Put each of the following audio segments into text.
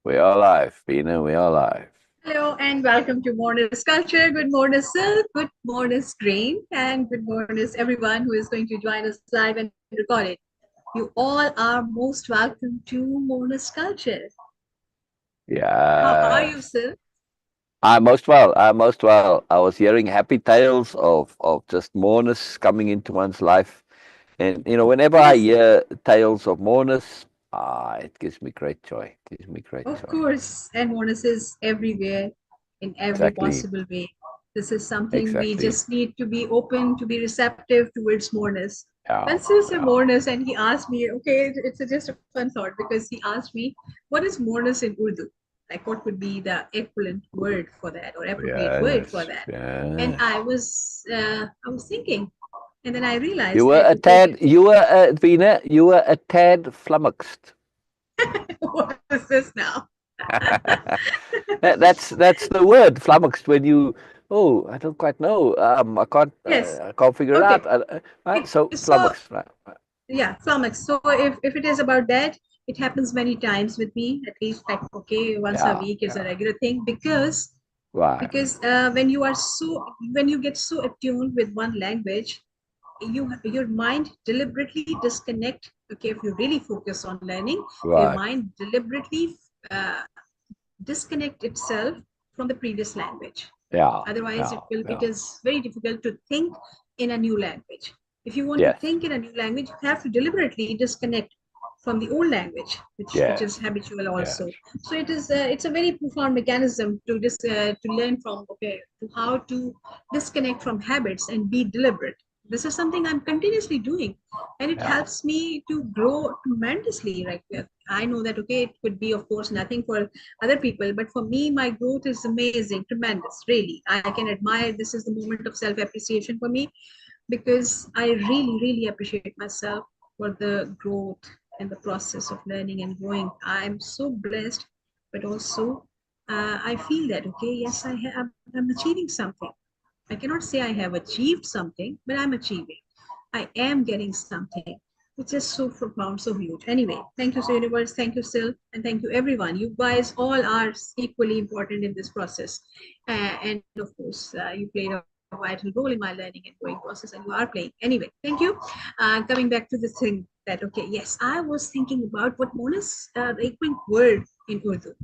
We are live, Beena, we are live. Hello and welcome to Moreness-Culture. Good morning, Syl. Good morning, Green. And good morning, everyone who is going to join us live and record it. You all are most welcome to Moreness-Culture. How are you, Yes. Syl? I'm most well. I'm most well. I was hearing happy tales of just mourners coming into one's life. And, whenever I Yes, hear tales of mourners, it gives me great joy. It gives me great of joy. course. And Moreness is everywhere in every Exactly. possible way. This is something we Exactly. just need to be open, to be receptive towards Moreness. Yeah. When Syl said Yeah. Moreness and he asked me, okay, it's just a fun thought because he asked me, what is Moreness in Urdu? Like what would be the equivalent word for that or appropriate word for Yes. that? And Yes. I was thinking, and then I You realized were that a okay, tad, you were, Veena, you were a tad flummoxed. what is this now? That's the word flummoxed when you, oh, I don't quite know, Yes. I can't figure it Okay. out, right? So So flummoxed, right? yeah, flummox. So if it is about that, it happens many times with me, at least like okay, once a Yeah, week is a yeah, regular thing right, because when you get so attuned with one language, your mind deliberately disconnect. Okay, if you really focus on learning, your right, mind deliberately uh, disconnect itself from the previous language. yeah, Otherwise, yeah, it yeah, is very difficult to think in a new language. If you want to yes, think in a new language, you have to deliberately disconnect from the old language, which is yes, habitual yes, also. So it's a very profound mechanism to learn from. Okay, to how to disconnect from habits and be deliberate. This is something I'm continuously doing, and it yeah, helps me to grow tremendously. Right, I know that okay, it could be of course nothing for other people, but for me, my growth is amazing, tremendous. Really, I can admire. This is the moment of self appreciation for me because I really, really appreciate myself for the growth and the process of learning and growing. I'm so blessed, but also I feel that, okay, yes, I'm achieving something. I cannot say I have achieved something, but I'm achieving. I am getting something, which is so profound, so huge. Anyway, thank you, so universe. Thank you, Syl, and thank you, everyone. You guys all are equally important in this process. And of course, you played a vital role in my learning and growing process, and you are playing. Anyway, thank you. Coming back to the thing that, okay, yes, I was thinking about what Monas, the equivalent word in Urdu.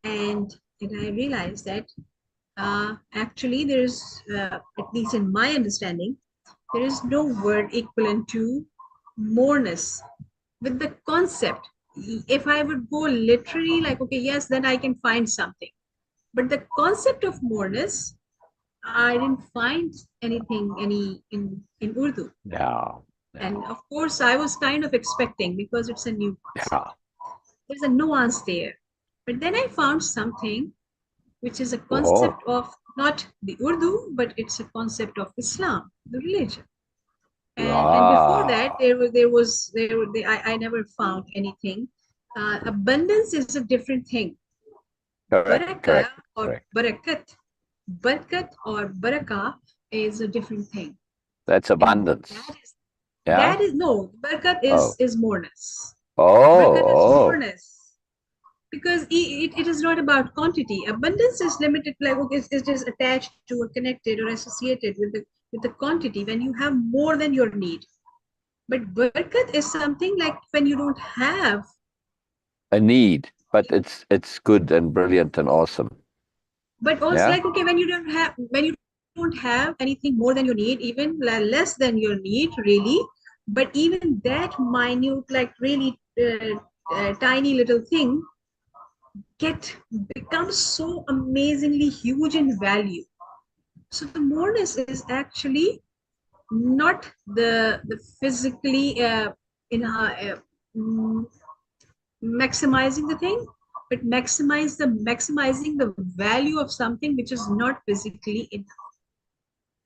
And I realized that actually, there's, at least in my understanding, there is no word equivalent to moreness with the concept. If I would go literally, like, okay, yes, then I can find something. But the concept of moreness, I didn't find anything in Urdu. yeah, And yeah, of course, I was kind of expecting because it's a new concept. yeah. There's a nuance there. But then I found something which is a concept Oh, of not the Urdu, but it's a concept of Islam, the religion. And before that, wow. I never found anything. Abundance is a different thing. Correct, Baraka correct, or correct. barakat or baraka is a different thing. That's And abundance. Yeah. that is no, barakat Oh, is moreness. Barakat is oh, moreness because it is not about quantity. Abundance is limited, like okay, it's just attached to or connected or associated with the quantity when you have more than your need. But birkat is something like when you don't have, a need, but it's good and brilliant and awesome. but also Yeah. like okay, when you don't have anything more than your need, even less than your need, really. But even that minute, like really tiny little thing, get becomes so amazingly huge in value. So the moreness is actually not the physically in mm, maximizing the thing, but maximizing the value of something which is not physically enough.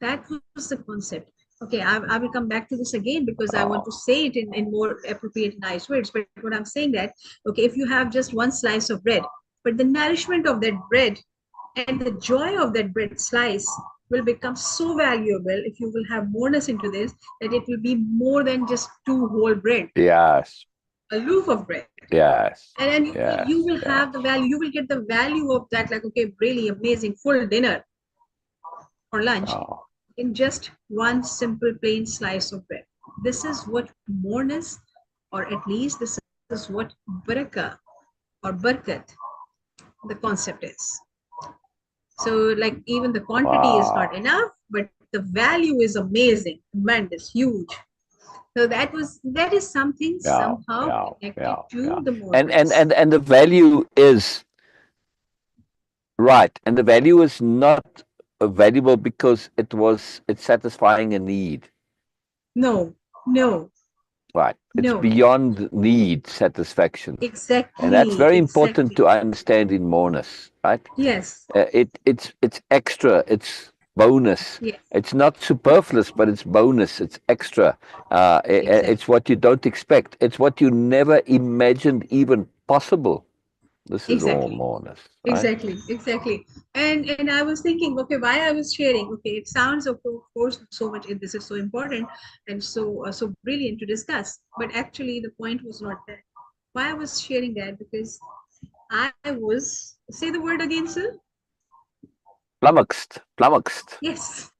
That was the concept. Okay, I will come back to this again because I want to Oh, say it in more appropriate, nice words. But what I'm saying that okay, if you have just one slice of bread, but the nourishment of that bread and the joy of that bread slice will become so valuable if you will have moreness into this, that it will be more than just two whole bread. yes. a loaf of bread. Yes. And then you Yes. will have the Yes. value, you will get the value of that, like, okay, really amazing full dinner or lunch Oh, in just one simple plain slice of bread. This is what moreness, or at least this is what baraka or birkat, the concept is. So, like, even the quantity is not wow. enough, but the value is amazing, tremendous, huge. So that is something Yeah. somehow Yeah. connected Yeah. Yeah. to the moreness. And the value is right. And the value is not valuable because it's satisfying a need. No, no, Right. It's no. beyond need satisfaction. And that's Exactly, very important exactly. to understand in moreness, right? Yes, It's extra. It's bonus. yes, It's not superfluous, but it's bonus. It's extra. It's exactly, what you don't expect. It's what you never imagined even possible. This is all exactly. moreness, right? Exactly, exactly. And I was thinking, okay, why I was sharing. Okay, it sounds of course so much. This is so important and so brilliant to discuss. But actually, the point was not that. Why I was sharing that, because I was, say the word again, sir. Flummoxed, flummoxed. Yes,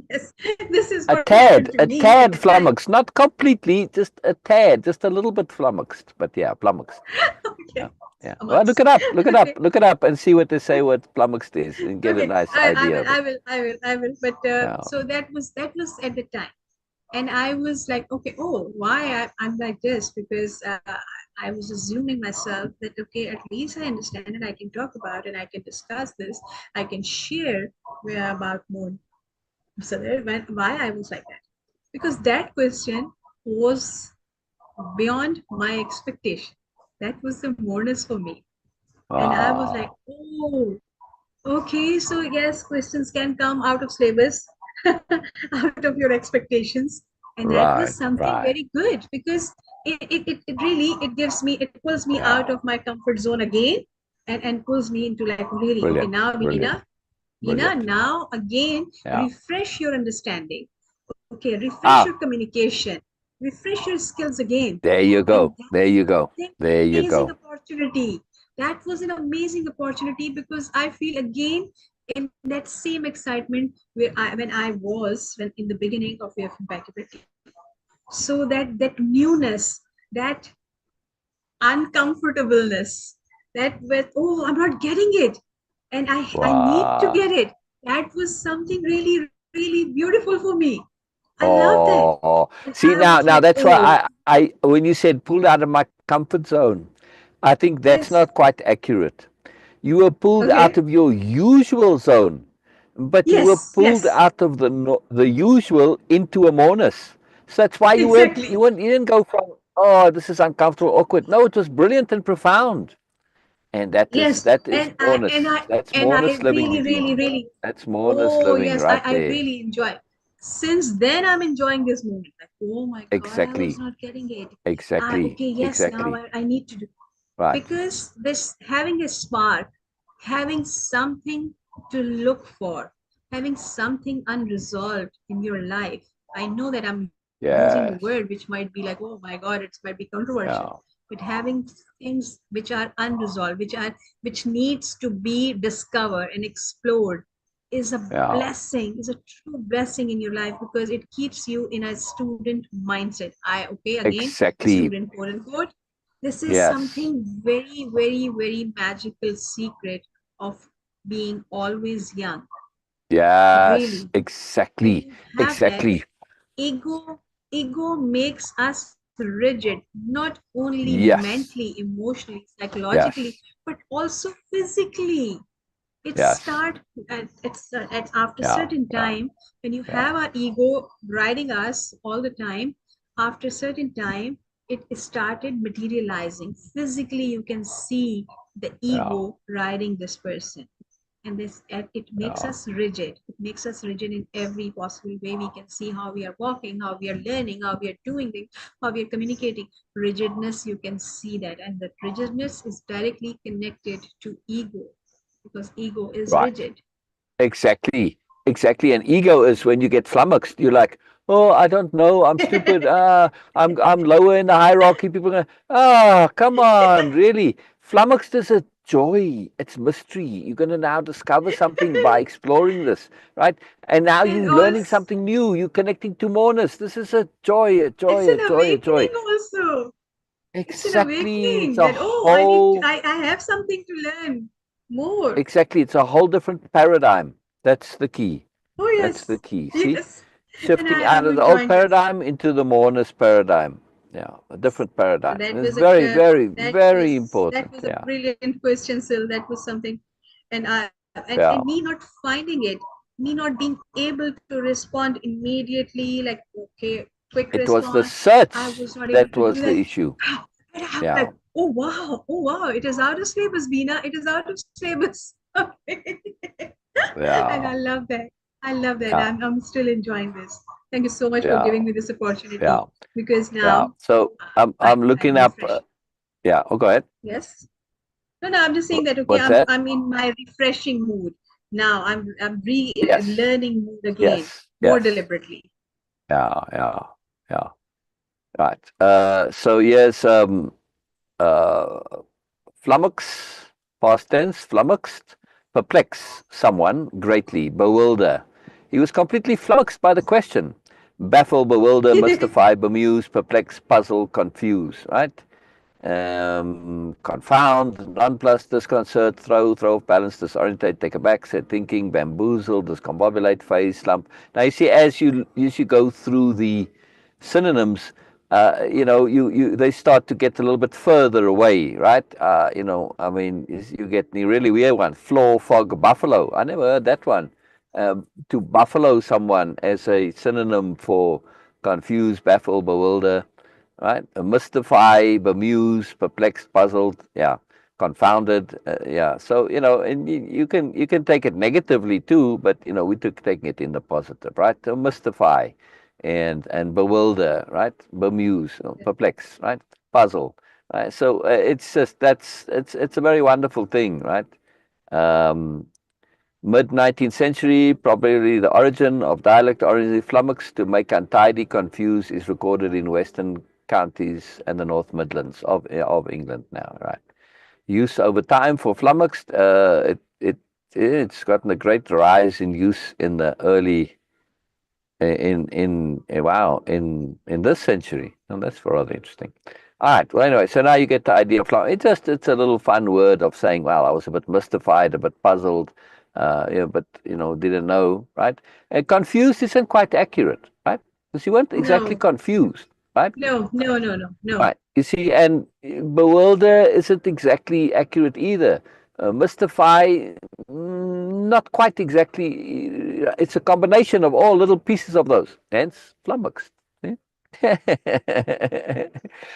yes. This is what happened to A me at tad the time. flummoxed, not completely, just a tad, just a little bit flummoxed, but yeah, flummoxed. Okay, Yeah, yeah. Well, amongst. Okay, look it up, and see what they say what flummoxed is, and get a okay. nice I idea will, of I it. will, I will, I will. But Yeah, so that was at the time. And I was like, okay, oh, why I'm like this? Because I was assuming myself that, okay, at least I understand and I can talk about and I can discuss this. I can share about more. So why I was like that? Because that question was beyond my expectation. That was the moreness for me. And I was like, wow, oh, okay, so yes, questions can come out of syllabus, out of your expectations, and that was right, something right. very good, because it really it pulls me out Yeah, of my comfort zone again, and pulls me into, like, really, okay, brilliant, now brilliant, Beena, brilliant. now again Yeah. refresh your understanding, okay, refresh your Ah, communication, refresh your skills again, there you and go, there you go, an there you amazing go. opportunity. That was an amazing opportunity, because I feel again in that same excitement when I was when in the beginning of Way-of-Impeccability. So that newness, that uncomfortableness, that with, oh, I'm not getting it, and I need to Wow. get it. That was something really, really beautiful for me. I love that. Oh, And I see was like, now that's why oh, when you said pulled out of my comfort zone, I think that's yes, not quite accurate. You were pulled out okay, of your usual zone, but you were yes, pulled yes, out of the usual into a moreness. So that's why exactly. you didn't go from, oh, this is uncomfortable, awkward. No, it was brilliant and profound. And Yes, that is and I and moreness. I That's and I moreness living, really, really, Beena. really. That's moreness Oh living yes, right I there. really enjoy. Since then, I'm enjoying this moment. Like, oh my God, I was Exactly. not getting it. Exactly. Okay, yes, now Exactly. I need to do, Right. because this having a spark, having something to look for, having something unresolved in your life. I know that I'm using the word which Yes. might be like, oh my God, it might be controversial, Yeah. but having things which are unresolved, which needs to be discovered and explored, is a Yeah. blessing, is a true blessing in your life, because it keeps you in a student mindset. Okay, again, the Exactly. student, quote unquote. This is Yes. something very, very, very magical secret of being always young. Yes. Really, when Exactly. you have that, Exactly. ego makes us rigid, not only mentally, Yes. emotionally, psychologically, Yes. but also physically. It Yes. start at after Yeah. certain Yeah. time, when you Yeah. have our ego riding us all the time. After certain time, it started materializing physically. You can see the Yeah. ego riding this person, and it makes Yeah. us rigid. It makes us rigid in every possible way. We can see how we are walking, how we are learning, how we are doing things, how we are communicating. Rigidness, you can see that, and that rigidness is directly connected to ego, because ego is Right. rigid. Exactly. Exactly. And ego is when you get flummoxed. You're like, oh, I don't know. I'm stupid. I'm lower in the hierarchy. People are going, come on, really. Flummoxed is a joy. It's mystery. You're going to now discover something by exploring this, right? And now And you're learning also, something new. You're connecting to moreness. This is a joy, a it's joy, a an joy, a joy. awakening also. It's an Exactly. It's awakening a that, oh, I need to, whole, I have something to learn more. exactly. It's a whole different paradigm. That's the key. Oh, That's the yes. key. See? Yes. And Shifting out I'm of the old enjoying this. paradigm into the moreness paradigm. Yeah, a different So paradigm. that It's was very, very, that very was important. a Yeah, brilliant question, Syl. That was something, and yeah. me not finding it, me not being able to respond immediately, like okay, quick It was the response. I search was not able that to do was that. the issue. Wow. And I'm Yeah, like, oh wow, it is out of syllabus, Beena. It is out of syllabus. And I yeah, love that. I love that. yeah, I'm still enjoying this. Thank you so much for yeah, giving me this yeah, opportunity because yeah. now So I'm I'm looking up. refreshed. Yeah. Oh, go ahead. Yes. No, no, I'm just saying that okay, What's that? I'm in my refreshing mood. Now I'm Yes, relearning mood again, yes, more yes. deliberately. Yeah, yeah, yeah. Right. So yes. Uh, Flummox, past tense, flummoxed, perplex someone greatly, bewilder. He was completely flummoxed by the question. Baffle, bewilder, mystify, bemuse, perplex, puzzle, confuse, right? Confound, nonplus, disconcert, throw off balance, disorientate, take aback, set thinking, bamboozle, discombobulate, phase, slump. Now you see, as you go through the synonyms, they start to get a little bit further away, right? I mean, you get the really weird one, floor, fog, buffalo. I never heard that one. To buffalo someone as a synonym for confuse, baffle, bewilder, right? Mystify, bemuse, perplexed, puzzled, yeah, confounded, yeah. So and you can take it negatively too, but we took taking it in the positive, right? To mystify, and bewilder, right? Bemuse, perplex, right? Puzzle, right? So it's just it's a very wonderful thing, right? Um, Mid-19th century, probably the origin of dialect origin flummox to make untidy, confuse is recorded in western counties and the North Midlands of England now, right? Use over time for flummoxed, it's gotten a great rise in use in the early in this century, and that's rather interesting. All right. Well, anyway, so now you get the idea of it's a little fun word of saying, well, I was a bit mystified, a bit puzzled, but didn't know, right? Confused isn't quite accurate, right? Because you weren't exactly No, confused, right? no. Right. You see, and bewilder isn't exactly accurate either. Mystify, not quite exactly. It's a combination of all little pieces of those. Hence, flummoxed. Yeah?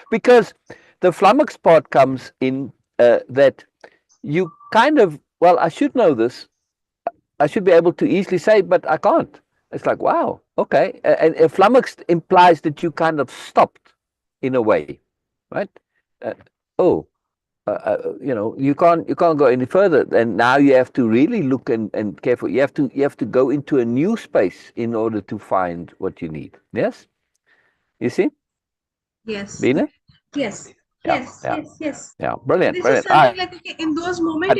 Because the flummox part comes in that you kind of, well, I should know this. I should be able to easily say, but I can't. It's like, wow, okay. And flummoxed implies that you kind of stopped in a way, right? Uh, oh, you can't go any further. And now you have to really look and careful. You have to go into a new space in order to find what you need. Yes, you see, Yes, Beena? yes, Yeah, yes, yeah, yes, yes. yeah. Brilliant, This is brilliant. All something right. like okay, in those moments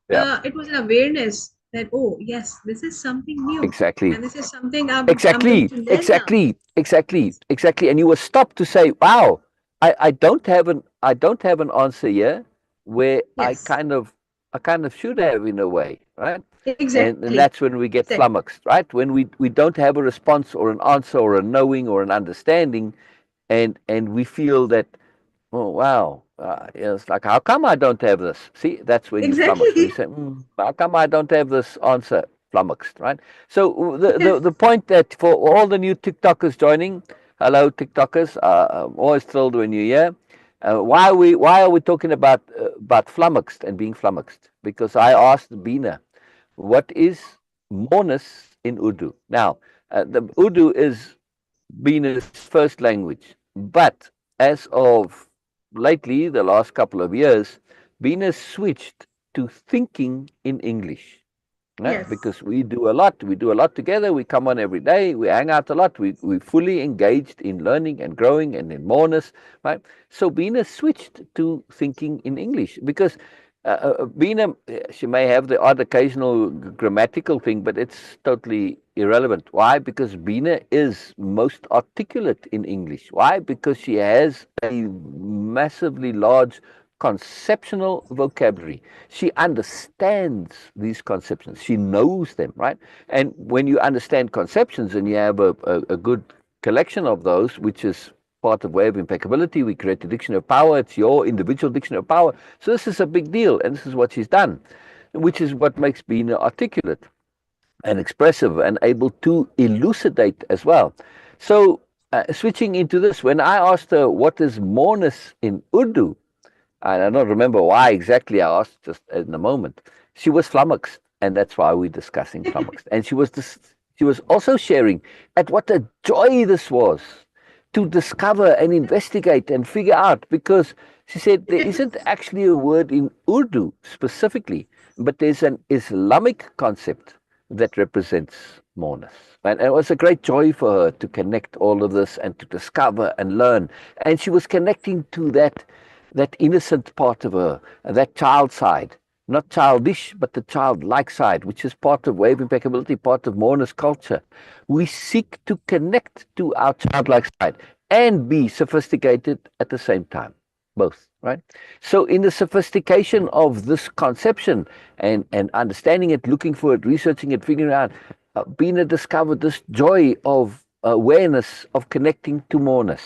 Yeah, it was an awareness that oh yes, this is something new, exactly. and this is something I'm going Exactly, to learn now. exactly, exactly, exactly. And you were stopped to say, "Wow, I don't have an answer here where Yes, I kind of should have in a way, right?" And exactly, that's when we get exactly. flummoxed, right? When we don't have a response or an answer or a knowing or an understanding, and we feel that, oh wow, it's like, how come I don't have this? See, that's when you flummox. When you Exactly. say, how come I don't have this answer? Flummoxed, right? So the, Yes. the the point that for all the new TikTokers joining, hello TikTokers, I'm always thrilled when you're here. Why are we talking about flummoxed and being flummoxed? Because I asked Beena, what is moreness in Urdu? Now, the Urdu is Beena's first language. But as of lately, the last couple of years, Beena switched to thinking in English. Yeah, Yes. because we do a lot. We do a lot together. We come on every day. We hang out a lot. We fully engaged in learning and growing and in moreness, right? So Beena switched to thinking in English because Beena, she may have the odd occasional grammatical thing, but it's totally irrelevant. Why? Because Beena is most articulate in English. Why? Because she has a massively large conceptional vocabulary. She understands these conceptions. She knows them, right? And when you understand conceptions and you have a good collection of those, which is part of Way of Impeccability, we create a dictionary of power. It's your individual dictionary of power. So this is a big deal, and this is what she's done, which is what makes being articulate and expressive and able to elucidate as well. So switching into this, when I asked her what is moreness in Urdu, and I don't remember why exactly I asked just in a moment. She was flummoxed, and that's why we're discussing flummoxed. And she was also sharing at what a joy this was to discover and investigate and figure out, because she said there isn't actually a word in Urdu specifically, but there's an Islamic concept that represents moreness. And it was a great joy for her to connect all of this and to discover and learn. And she was connecting to that innocent part of her, that child side, not childish, but the childlike side, which is part of Way of Impeccability, part of Moreness-Culture. We seek to connect to our childlike side and be sophisticated at the same time, both, right? So in the sophistication of this conception and understanding it, looking for it, researching it, figuring out, Beena discovered this joy of awareness of connecting to moreness.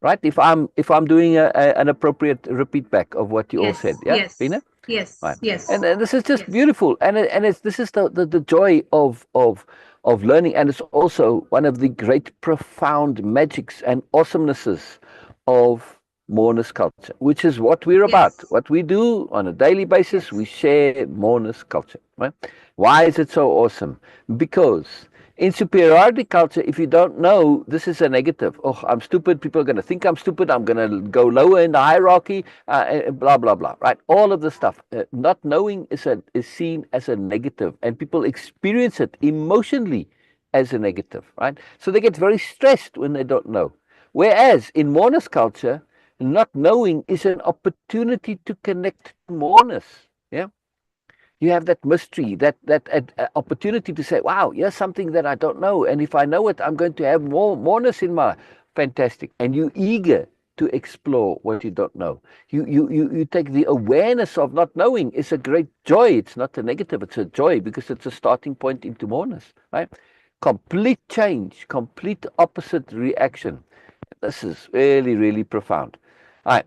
Right? If I'm doing an appropriate repeat back of what you all said, Yes. yeah, Beena? Yes. Right. Yes. And, Yes. and this is just Yes. beautiful, and this is the joy of learning, and it's also one of the great profound magics and awesomenesses of Moreness-Culture, which is what we're about. Yes. What we do on a daily basis, we Yes. share Moreness-Culture. Right? Why is it so awesome? Because in superiority culture, if you don't know, this is a negative. Oh, I'm stupid. People are going to think I'm stupid. I'm going to go lower in the hierarchy, blah, blah, blah, right? All of this stuff. Not knowing is seen as a negative, and people experience it emotionally as a negative, right? So they get very stressed when they don't know. Whereas in Moreness-Culture, not knowing is an opportunity to connect to moreness. Yeah. You have that mystery, that opportunity to say, wow, here's something that I don't know. And if I know it, I'm going to have moreness in my fantastic. And you eager to explore what you don't know. You take the awareness of not knowing is a great joy. It's not a negative, it's a joy because it's a starting point into moreness, right? Complete change, complete opposite reaction. This is really, really profound. All right,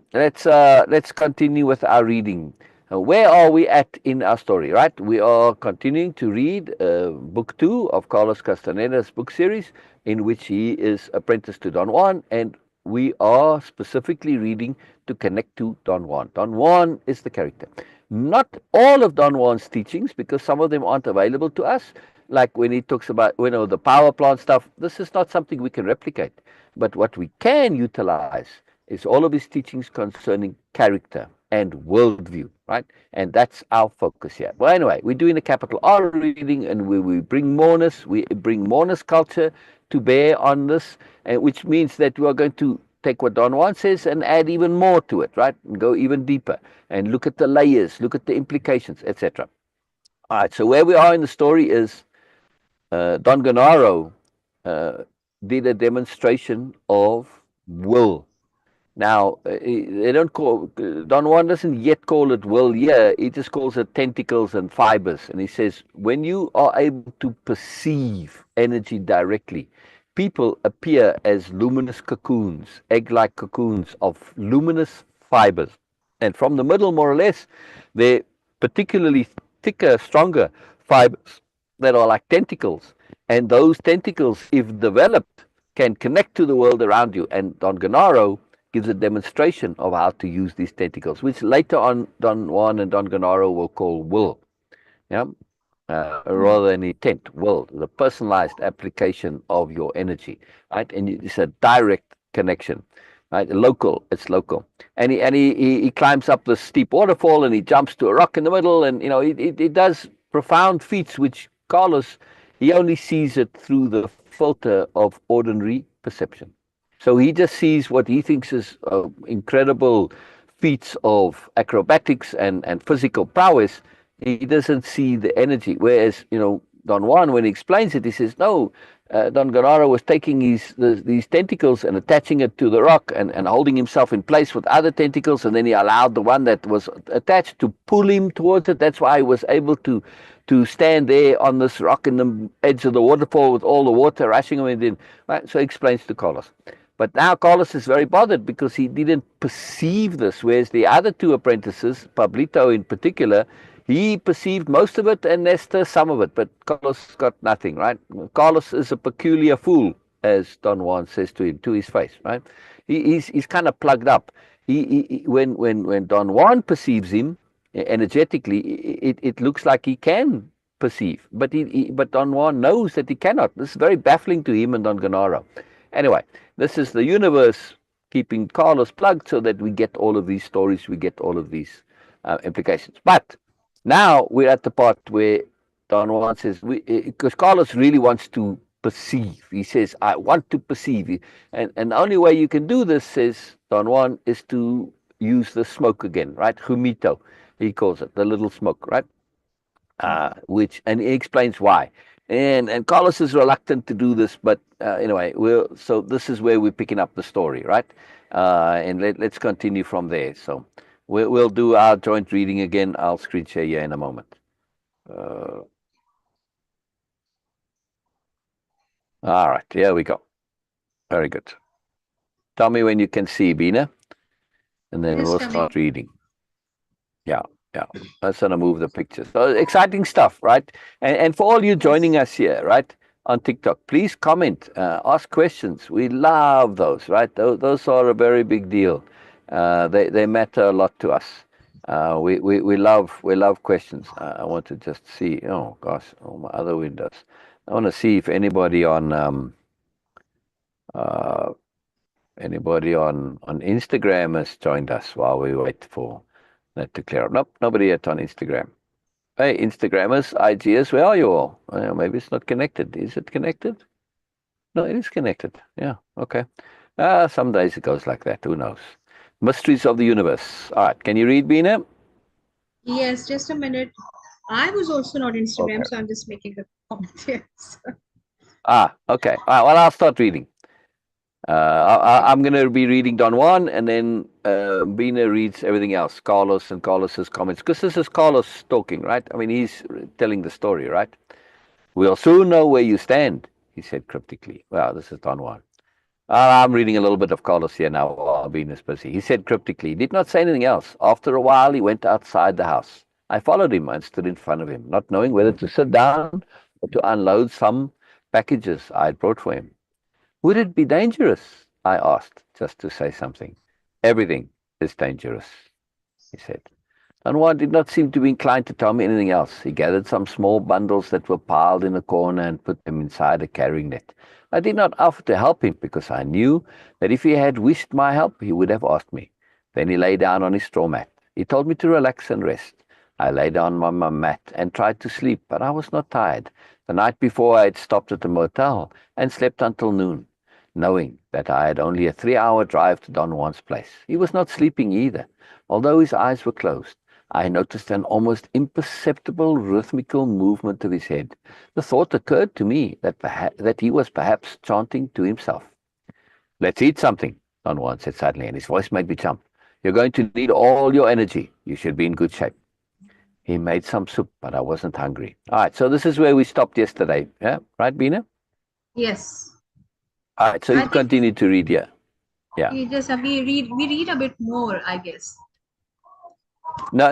let's continue with our reading. Where are we at in our story, right? We are continuing to read book 2 of Carlos Castaneda's book series, in which he is apprenticed to Don Juan, and we are specifically reading to connect to Don Juan. Don Juan is the character. Not all of Don Juan's teachings, because some of them aren't available to us, like when he talks about, the power plant stuff. This is not something we can replicate. But what we can utilize is all of his teachings concerning character and worldview, right? And that's our focus here. Well, anyway, we're doing a capital R reading, and we bring Moreness-Culture to bear on this, which means that we are going to take what Don Juan says and add even more to it, right? And go even deeper and look at the layers, look at the implications, etc. All right, so where we are in the story is Don Gennaro did a demonstration of will. Now, they don't call, Don Juan doesn't yet call it will here, he just calls it tentacles and fibers. And he says, when you are able to perceive energy directly, people appear as luminous cocoons, egg-like cocoons of luminous fibers. And from the middle, more or less, they're particularly thicker, stronger fibers that are like tentacles. And those tentacles, if developed, can connect to the world around you. And Don Gennaro gives a demonstration of how to use these tentacles, which later on Don Juan and Don Gennaro will call will. Yeah. Hmm. Rather than intent, will, the personalized application of your energy, right? And it's a direct connection, right? Local, it's local. And he climbs up this steep waterfall, and he jumps to a rock in the middle, and he does profound feats which Carlos, he only sees it through the filter of ordinary perception. So he just sees what he thinks is incredible feats of acrobatics and physical prowess. He doesn't see the energy. Whereas, Don Juan, when he explains it, he says, no, Don Guanaro was taking these tentacles and attaching it to the rock and holding himself in place with other tentacles, and then he allowed the one that was attached to pull him towards it. That's why he was able to stand there on this rock in the edge of the waterfall with all the water rushing him in. Right? So he explains to Carlos. But now Carlos is very bothered because he didn't perceive this, whereas the other two apprentices, Pablito in particular, he perceived most of it and Nestor some of it, but Carlos got nothing, right? Carlos is a peculiar fool, as Don Juan says to him, to his face, right? He's kind of plugged up. When Don Juan perceives him energetically, it looks like he can perceive, but but Don Juan knows that he cannot. This is very baffling to him and Don Ganaro. Anyway, this is the universe keeping Carlos plugged so that we get all of these stories, we get all of these implications. But now we're at the part where Don Juan says, because Carlos really wants to perceive. He says, I want to perceive. And the only way you can do this, says Don Juan, is to use the smoke again, right? Humito, he calls it, the little smoke, right? And he explains why. And Carlos is reluctant to do this, but anyway, so this is where we're picking up the story, right? And let's continue from there. So we'll do our joint reading again. I'll screen share you in a moment. All right, here we go. Very good. Tell me when you can see, Beena, and then we'll start reading. Yeah. Let's gonna move the pictures. So exciting stuff, right? And for all you joining us here, right, on TikTok, please comment, ask questions. We love those, right? Those are a very big deal. They matter a lot to us. We love questions. I want to just see. Oh gosh, my other windows. I want to see if anybody on Instagram has joined us while we wait for that to clear up. Nope, nobody yet on Instagram. Hey, Instagrammers, IGs, where are you all? Maybe it's not connected. Is it connected? No, it is connected. Yeah, okay. Some days it goes like that. Who knows? Mysteries of the universe. All right, can you read, Beena? Yes, just a minute. I was also not Instagram, so I'm just making a comment here. Okay. All right, well, I'll start reading. I'm going to be reading Don Juan, and then Beena reads everything else, Carlos and Carlos's comments, because this is Carlos talking, right? I mean, he's telling the story, right? We'll soon know where you stand, he said cryptically. Well, this is Don Juan. I'm reading a little bit of Carlos here now while Beena's busy. He said cryptically, he did not say anything else. After a while, he went outside the house. I followed him and stood in front of him, not knowing whether to sit down or to unload some packages I had brought for him. Would it be dangerous? I asked, just to say something. Everything is dangerous, he said. Don Juan did not seem to be inclined to tell me anything else. He gathered some small bundles that were piled in a corner and put them inside a carrying net. I did not offer to help him because I knew that if he had wished my help, he would have asked me. Then he lay down on his straw mat. He told me to relax and rest. I lay down on my mat and tried to sleep, but I was not tired. The night before, I had stopped at a motel and slept until noon, knowing that I had only a 3-hour drive to Don Juan's place. He was not sleeping either. Although his eyes were closed, I noticed an almost imperceptible rhythmical movement of his head. The thought occurred to me that he was perhaps chanting to himself. Let's eat something, Don Juan said suddenly, and his voice made me jump. You're going to need all your energy. You should be in good shape. He made some soup, but I wasn't hungry. All right, so this is where we stopped yesterday. Yeah, right, Beena? Yes. All right, so you continue to read here. Yeah. We read a bit more, I guess. No.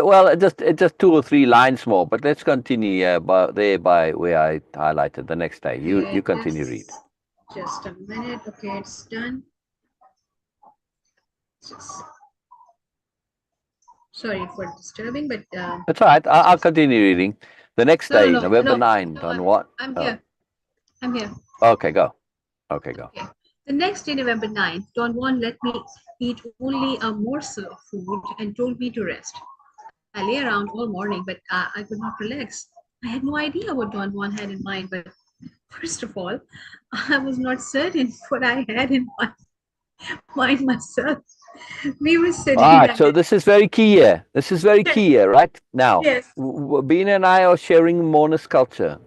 Well, just 2 or 3 lines more. But let's continue by where I highlighted the next day. You continue read. Just a minute. Okay, it's done. Sorry for disturbing, but that's all right. I'll continue reading. The next day, November 9, Don Juan. I'm here. I'm here. Okay, go. Okay, go. Okay. The next day, November 9th, Don Juan let me eat only a morsel of food and told me to rest. I lay around all morning, but I could not relax. I had no idea what Don Juan had in mind, but first of all, I was not certain what I had in mind myself. We were All sitting right, under. so this is very key here. This is very Yes, key here, right? Now, yes, Beena and I are sharing Moreness-Culture.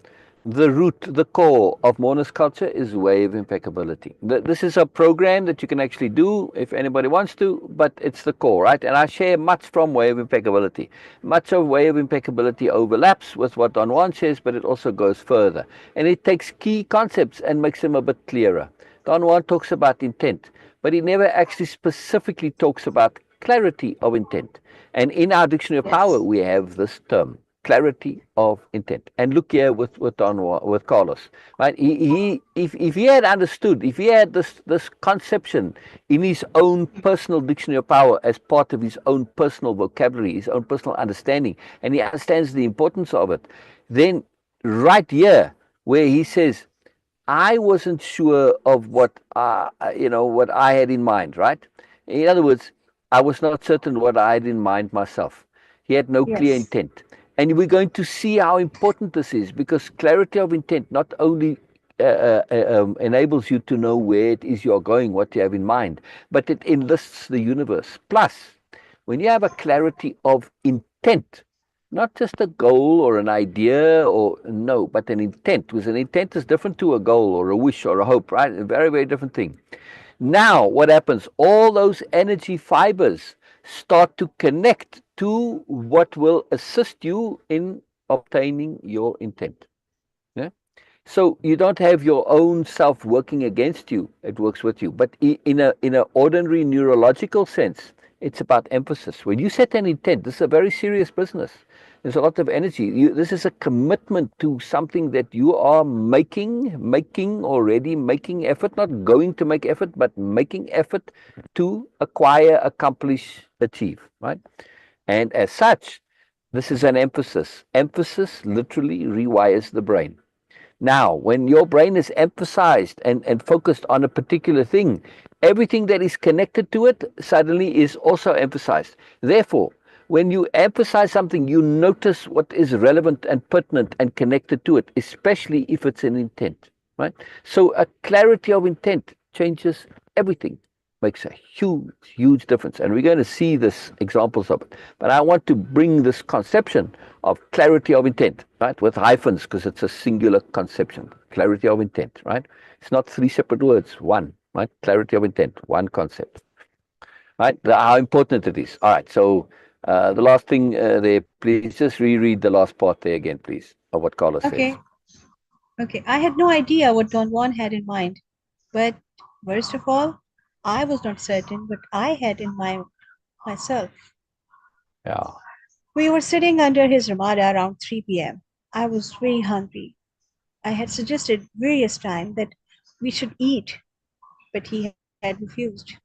The root, the core of Moreness-Culture is Way of Impeccability. This is a program that you can actually do if anybody wants to, but it's the core, right? And I share much from Way of Impeccability. Much of Way of Impeccability overlaps with what Don Juan says, but it also goes further. And it takes key concepts and makes them a bit clearer. Don Juan talks about intent, but he never actually specifically talks about clarity of intent. And in our Dictionary of yes, Power, we have this term, clarity of intent. And look here with Don Juan, with Carlos, right? If he had understood, if he had this conception in his own personal Dictionary of Power as part of his own personal vocabulary, his own personal understanding, and he understands the importance of it, then right here where he says, I wasn't sure of what what I had in mind, right? In other words, I was not certain what I had in mind myself. He had no clear yes, intent. And we're going to see how important this is, because clarity of intent not only enables you to know where it is you're going, what you have in mind, but it enlists the universe. Plus, when you have a clarity of intent, not just a goal or an idea, or no, but an intent, because an intent is different to a goal or a wish or a hope, right? A very, very different thing. Now, what happens? All those energy fibers start to connect to what will assist you in obtaining your intent. Yeah? So you don't have your own self working against you; it works with you. But in a ordinary neurological sense, it's about emphasis. When you set an intent, this is a very serious business. There's a lot of energy. This is a commitment to something that you are making already, making effort, not going to make effort, but making effort to acquire, accomplish, achieve, right? And as such, this is an emphasis. Emphasis literally rewires the brain. Now, when your brain is emphasized and focused on a particular thing, everything that is connected to it suddenly is also emphasized. Therefore, when you emphasize something, you notice what is relevant and pertinent and connected to it, especially if it's an intent, right? So a clarity of intent changes everything, makes a huge, huge difference. And we're going to see this examples of it. But I want to bring this conception of clarity of intent, right, with hyphens, because it's a singular conception. Clarity of intent, right? It's not three separate words, one, right? Clarity of intent, one concept, right? How important it is. All right, so the last thing there, please just reread the last part there again, please, of what Carlos says. okay, okay. I had no idea what Don Juan had in mind, but first of all, I was not certain what I had in mind myself. Yeah. We were sitting under his ramada around 3 p.m. I was very hungry. I had suggested various times that we should eat, but he had refused.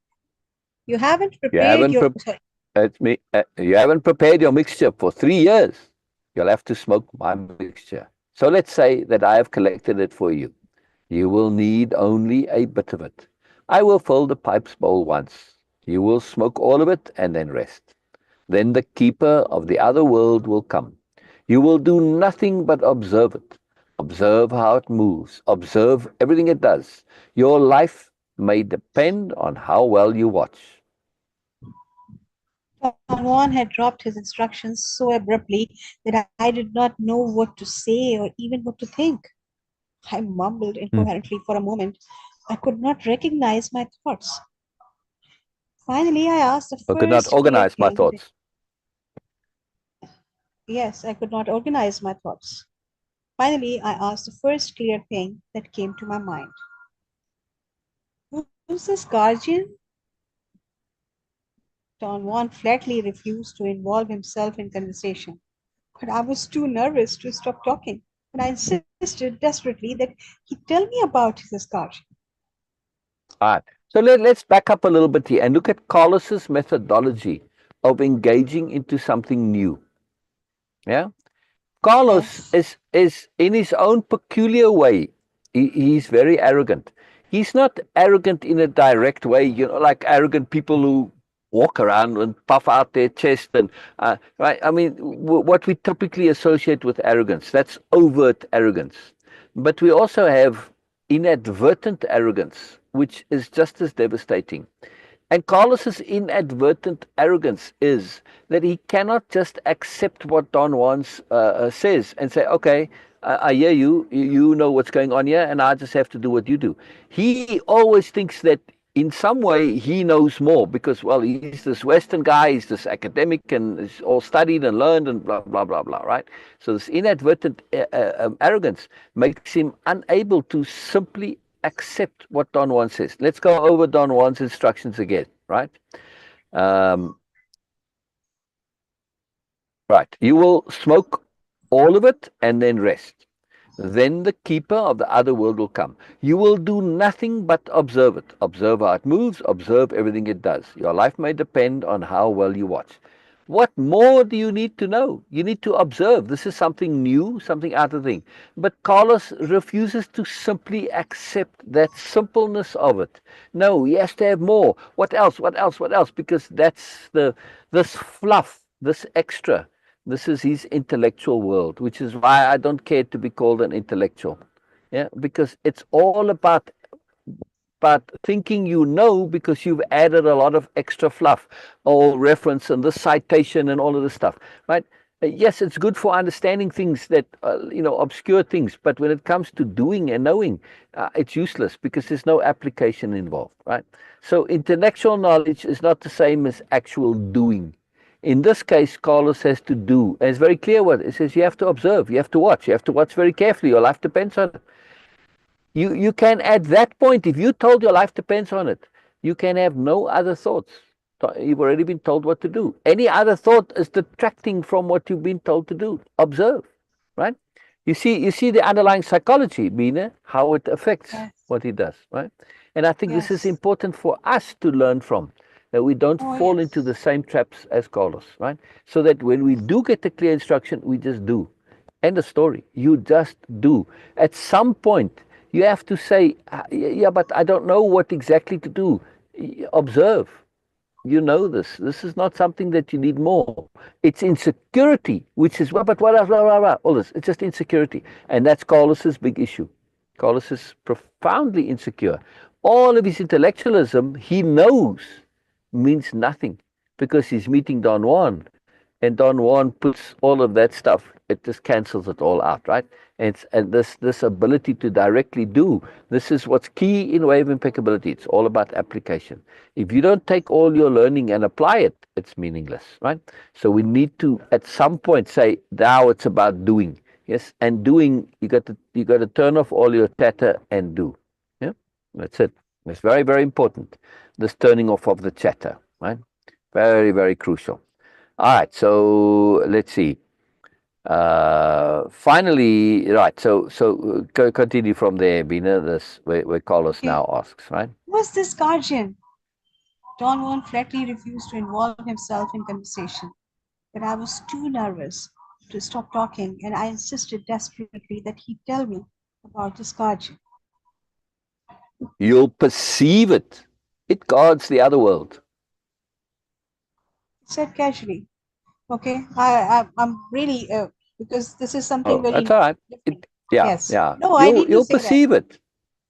You haven't You prepared your haven't pre- sorry. you haven't prepared your mixture for 3 years. You'll have to smoke my mixture. So let's say that I have collected it for you. You will need only a bit of it. I will fill the pipe's bowl once. You will smoke all of it and then rest. Then the keeper of the other world will come. You will do nothing but observe it. Observe how it moves. Observe everything it does. Your life may depend on how well you watch. Don Juan had dropped his instructions so abruptly that I did not know what to say or even what to think. I mumbled Hmm. incoherently for a moment. I could not recognize my thoughts. Finally, I asked the I could not first clear organize my thing. thoughts. Yes, I could not organize my thoughts. Finally, I asked the first clear thing that came to my mind. Who's this guardian? Don Juan flatly refused to involve himself in conversation, but I was too nervous to stop talking, and I insisted desperately that he tell me about his guardian. All right. So let's back up a little bit here and look at Carlos's methodology of engaging into something new. Yeah. Carlos Yes, is in his own peculiar way. He's very arrogant. He's not arrogant in a direct way, like arrogant people who walk around and puff out their chest and right. I mean, what we typically associate with arrogance, that's overt arrogance. But we also have inadvertent arrogance, which is just as devastating. And Carlos's inadvertent arrogance is that he cannot just accept what Don Juan says and say, okay, I hear you, you know what's going on here, and I just have to do what you do. He always thinks that in some way he knows more because, well, he's this Western guy, he's this academic and he's all studied and learned and blah, blah, blah, blah, right? So this inadvertent arrogance makes him unable to simply accept what Don Juan says. Let's go over Don Juan's instructions again, right? Um, right. You will smoke all of it and then rest. Then the keeper of the other world will come. You will do nothing but observe it. Observe how it moves, observe everything it does. Your life may depend on how well you watch. What more do you need to know? You need to observe. This is something new, something out of the thing. But Carlos refuses to simply accept that simpleness of it. No, he has to have more. What else? What else? What else? Because that's this fluff, this extra. This is his intellectual world, which is why I don't care to be called an intellectual. Yeah, because it's all about thinking you know because you've added a lot of extra fluff or reference and this citation and all of this stuff, right? Yes, it's good for understanding things that obscure things, but when it comes to doing and knowing, it's useless because there's no application involved, right? So intellectual knowledge is not the same as actual doing. In this case, Carlos has to do, and it's very clear what it says. You have to observe, you have to watch, very carefully. Your life depends on it. You can, at that point, if you told your life depends on it, you can have no other thoughts. You've already been told what to do. Any other thought is detracting from what you've been told to do. Observe, right? You see the underlying psychology, Beena, how it affects Yes. what he does, right? And I think this is Yes. important for us to learn from, that we don't Oh, fall into yes. the same traps as Carlos, right? So that when we do get the clear instruction, we just do. End of story. You just do. At some point, you have to say, yeah, but I don't know what exactly to do. Observe. You know this. This is not something that you need more. It's insecurity, which is, well, but what else, blah, blah, blah, all this. It's just insecurity. And that's Carlos's big issue. Carlos is profoundly insecure. All of his intellectualism, he knows, means nothing because he's meeting Don Juan. And Don Juan puts all of that stuff, it just cancels it all out, right? And this ability to directly do, this is what's key in Way-of-Impeccability. It's all about application. If you don't take all your learning and apply it, it's meaningless, right? So we need to, at some point, say, now it's about doing. Yes, and doing, you got to turn off all your chatter and do. Yeah, that's it. It's very, very important. This turning off of the chatter, right? Very, very crucial. All right, so let's see. Finally, right. So continue from there, Beena. This where Carlos Okay. now asks, right? Was this guardian? Don Juan flatly refused to involve himself in conversation, but I was too nervous to stop talking, and I insisted desperately that he tell me about this guardian. You'll perceive it. It guards the other world. He said casually. Okay, I'm really because this is something Oh, that's very all right. different. Yeah, Yes. yeah. No, I You'll need to you'll say that. perceive it.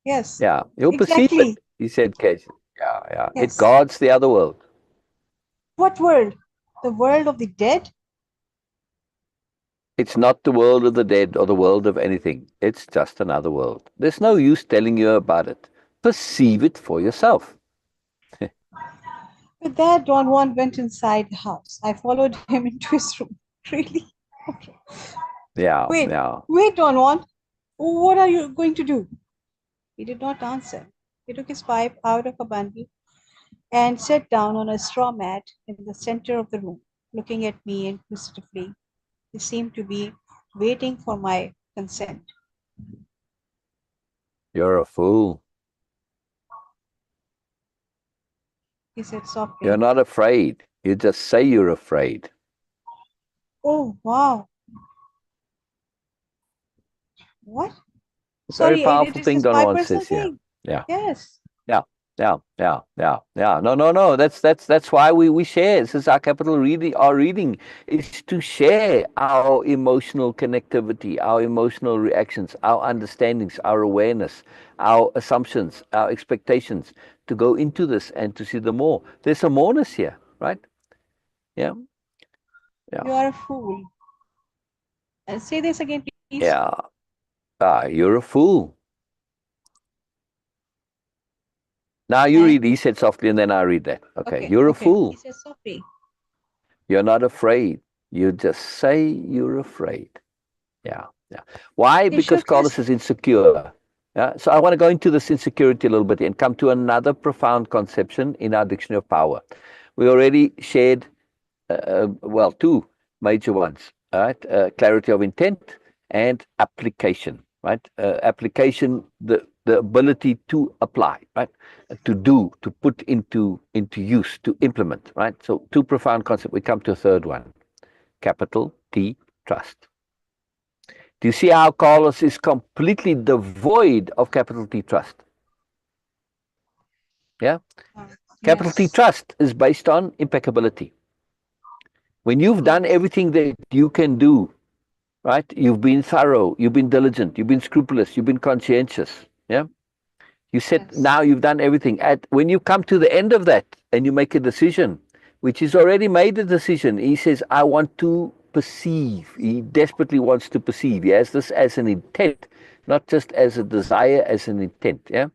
Yes. Yeah, you'll perceive it. Exactly. He said casually. Yeah, yeah. It Yes. guards the other world. What world? The world of the dead? It's not the world of the dead or the world of anything. It's just another world. There's no use telling you about it. Perceive it for yourself. With that, Don Juan went inside the house. I followed him into his room. Really? Okay. Yeah, Wait, yeah. wait, Don Juan. What are you going to do? He did not answer. He took his pipe out of a bundle and sat down on a straw mat in the center of the room, looking at me inquisitively. He seemed to be waiting for my consent. You're a fool. He said You're softly. not afraid. You just say you're afraid. Oh, wow. What? Very Sorry, powerful it is thing just Don my Juan personal says here. thing. Yeah, Yes. yeah. Yeah. No. That's why we share. This is our capital reading. Our reading is to share our emotional connectivity, our emotional reactions, our understandings, our awareness, our assumptions, our expectations, to go into this and to see the more. There's a moreness here, right? Yeah, You yeah, are a fool. Say this again, please. yeah. You're a fool. Now you And read. He said softly, and then I read that. Okay, okay, you're a okay. He fool. says softly. You're not afraid. You just say you're afraid. Yeah. Why? Because Keshav Carlos says, is insecure. Yeah. So I want to go into this insecurity a little bit and come to another profound conception in our dictionary of power. We already shared, well, two major ones, all right? Clarity of intent and application, right? Application, the ability to apply, right? To do, to put into use, to implement, right? So two profound concepts. We come to a third one, capital T, trust. Do you see how Carlos is completely devoid of capital T trust? Yeah? Capital T yes. trust is based on impeccability. When you've done Yes. everything that you can do, right? You've been thorough, you've been diligent, you've been scrupulous, you've been conscientious. Yeah? You said Yes. now you've done everything. When you come to the end of that and you make a decision, which he's already made a decision, he says, I want to perceive. He desperately wants to perceive. He has this as an intent, not just as a desire, as an intent. Yeah.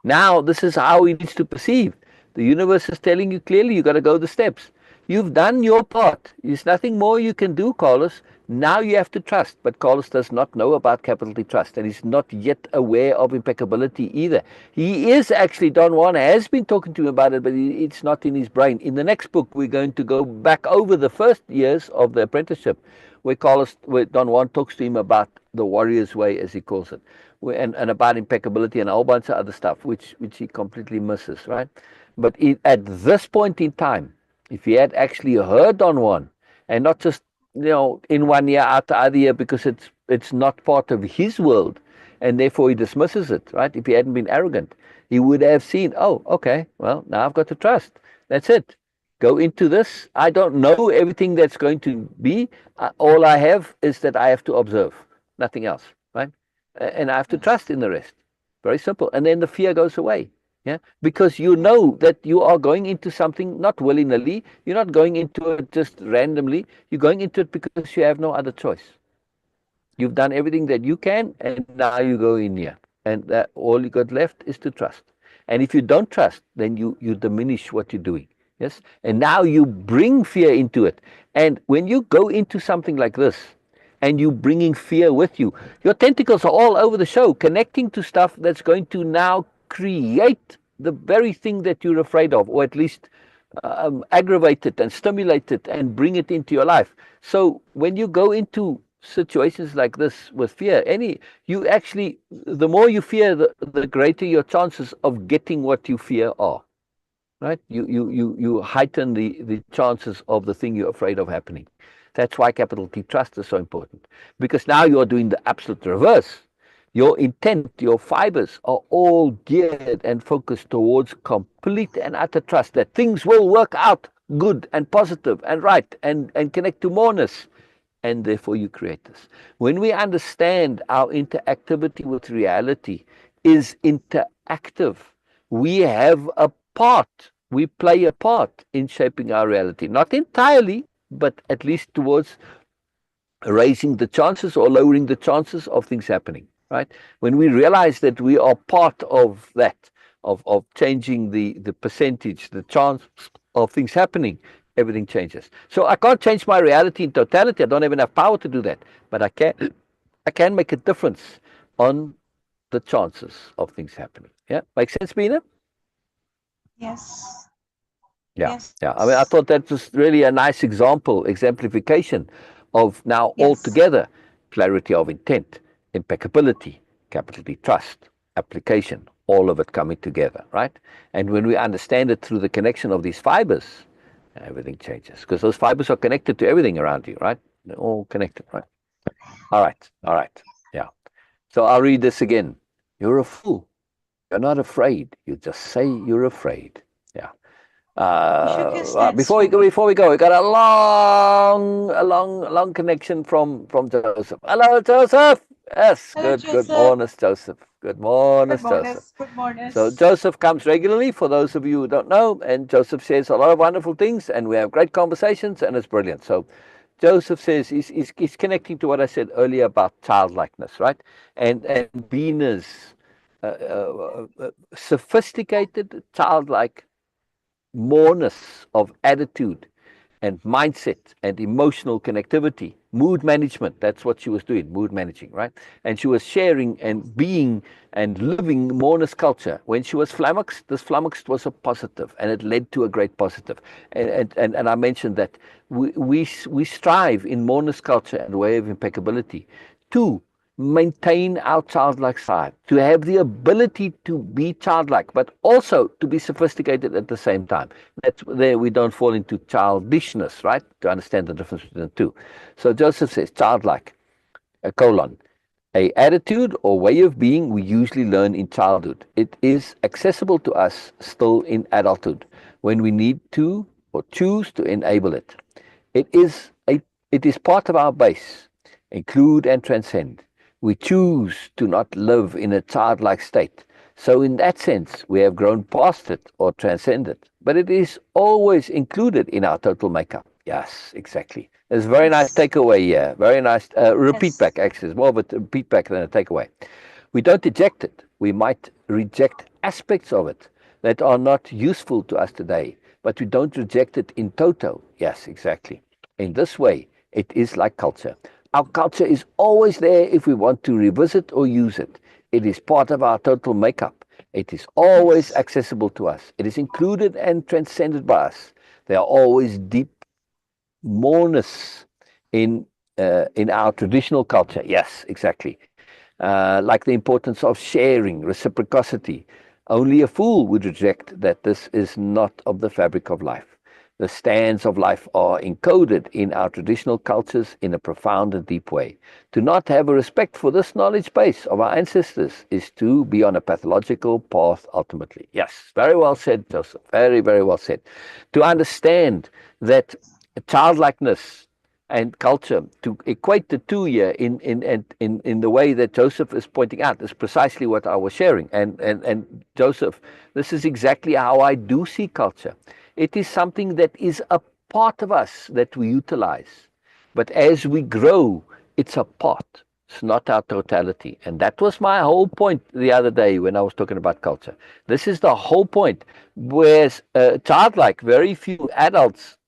Now this is how he needs to perceive. The universe is telling you clearly you got to go the steps. You've done your part. There's nothing more you can do, Carlos. Now you have to trust. But Carlos does not know about capital T trust, and he's not yet aware of impeccability either. He is actually, Don Juan has been talking to him about it, but it's not in his brain. In the next book, we're going to go back over the first years of the apprenticeship, where Don Juan talks to him about the warrior's way, as he calls it, and about impeccability and a whole bunch of other stuff, which he completely misses, right? But at this point in time, if he had actually heard Don Juan, and not just in 1 year out the other year, because it's not part of his world, and therefore he dismisses it, right? If he hadn't been arrogant, he would have seen, oh, okay, well, now I've got to trust. That's it. Go into this. I don't know everything that's going to be. All I have is that I have to observe, nothing else, right? And I have to Yes. trust in the rest. Very simple. And then the fear goes away. Yeah, because you know that you are going into something not willy-nilly. You're not going into it just randomly. You're going into it because you have no other choice. You've done everything that you can, and now you go in here. And that all you got left is to trust. And if you don't trust, then you diminish what you're doing. Yes? And now you bring fear into it. And when you go into something like this, and you bringing fear with you, your tentacles are all over the show, connecting to stuff that's going to now create the very thing that you're afraid of, or at least aggravate it and stimulate it and bring it into your life. So when you go into situations like this with fear, you actually, the more you fear, the greater your chances of getting what you fear are. Right? You heighten the chances of the thing you're afraid of happening. That's why capital T trust is so important. Because now you're doing the absolute reverse. Your intent, your fibers are all geared and focused towards complete and utter trust that things will work out good and positive and right and connect to moreness. And therefore you create this. When we understand our interactivity with reality is interactive, we have a part, we play a part in shaping our reality. Not entirely, but at least towards raising the chances or lowering the chances of things happening, right? When we realize that we are part of that, of changing the percentage, the chance of things happening, everything changes. So I can't change my reality in totality. I don't have enough power to do that, but I can make a difference on the chances of things happening. Yeah, make sense, Beena? Yes. Yeah, Yes. yeah. I mean, I thought that was really a nice exemplification of now Yes. altogether clarity of intent, impeccability, capital D trust, application, all of it coming together, right? And when we understand it through the connection of these fibers, everything changes because those fibers are connected to everything around you, right? They're all connected, right? All right, all right. Yeah. So I'll read this again. You're a fool. You're not afraid. You just say you're afraid. Yeah. You shook his head slowly. Before we go, we got a long connection from Joseph. Hello, Joseph. Yes, Hello, good Joseph. morning, Joseph. Good morning, Good morning. Joseph. Good morning. So Joseph comes regularly, for those of you who don't know, and Joseph says a lot of wonderful things, and we have great conversations, and it's brilliant. So Joseph says he's connecting to what I said earlier about childlikeness, right? And Beena's sophisticated, childlike moreness of attitude and mindset and emotional connectivity, mood management. That's what she was doing, mood managing, right? And she was sharing and being and living Moreness-Culture. When she was flummoxed, this flummoxed was a positive, and it led to a great positive. And I mentioned that we strive in Moreness-Culture and Way-of-Impeccability to maintain our childlike side, to have the ability to be childlike, but also to be sophisticated at the same time. That's there we don't fall into childishness, right? To understand the difference between the two. So Joseph says, childlike, a attitude or way of being we usually learn in childhood. It is accessible to us still in adulthood when we need to or choose to enable it. It is part of our base, include and transcend. We choose to not live in a childlike state. So in that sense, we have grown past it or transcended. But it is always included in our total makeup. Yes, exactly. It's a very nice Yes. takeaway here. Very nice repeat Yes. back, actually. It's more of a repeat back than a takeaway. We don't eject it. We might reject aspects of it that are not useful to us today, but we don't reject it in toto. Yes, exactly. In this way, it is like culture. Our culture is always there if we want to revisit or use it. It is part of our total makeup. It is always Yes. accessible to us. It is included and transcended by us. There are always deep moreness in our traditional culture. Yes, exactly. Like the importance of sharing, reciprocity. Only a fool would reject that this is not of the fabric of life. The stands of life are encoded in our traditional cultures in a profound and deep way. To not have a respect for this knowledge base of our ancestors is to be on a pathological path ultimately. Yes, very well said, Joseph. Very, very well said. To understand that childlikeness and culture, to equate the two here in the way that Joseph is pointing out, is precisely what I was sharing. And Joseph, this is exactly how I do see culture. It is something that is a part of us that we utilize. But as we grow, it's a part. It's not our totality. And that was my whole point the other day when I was talking about culture. This is the whole point. Whereas childlike, very few adults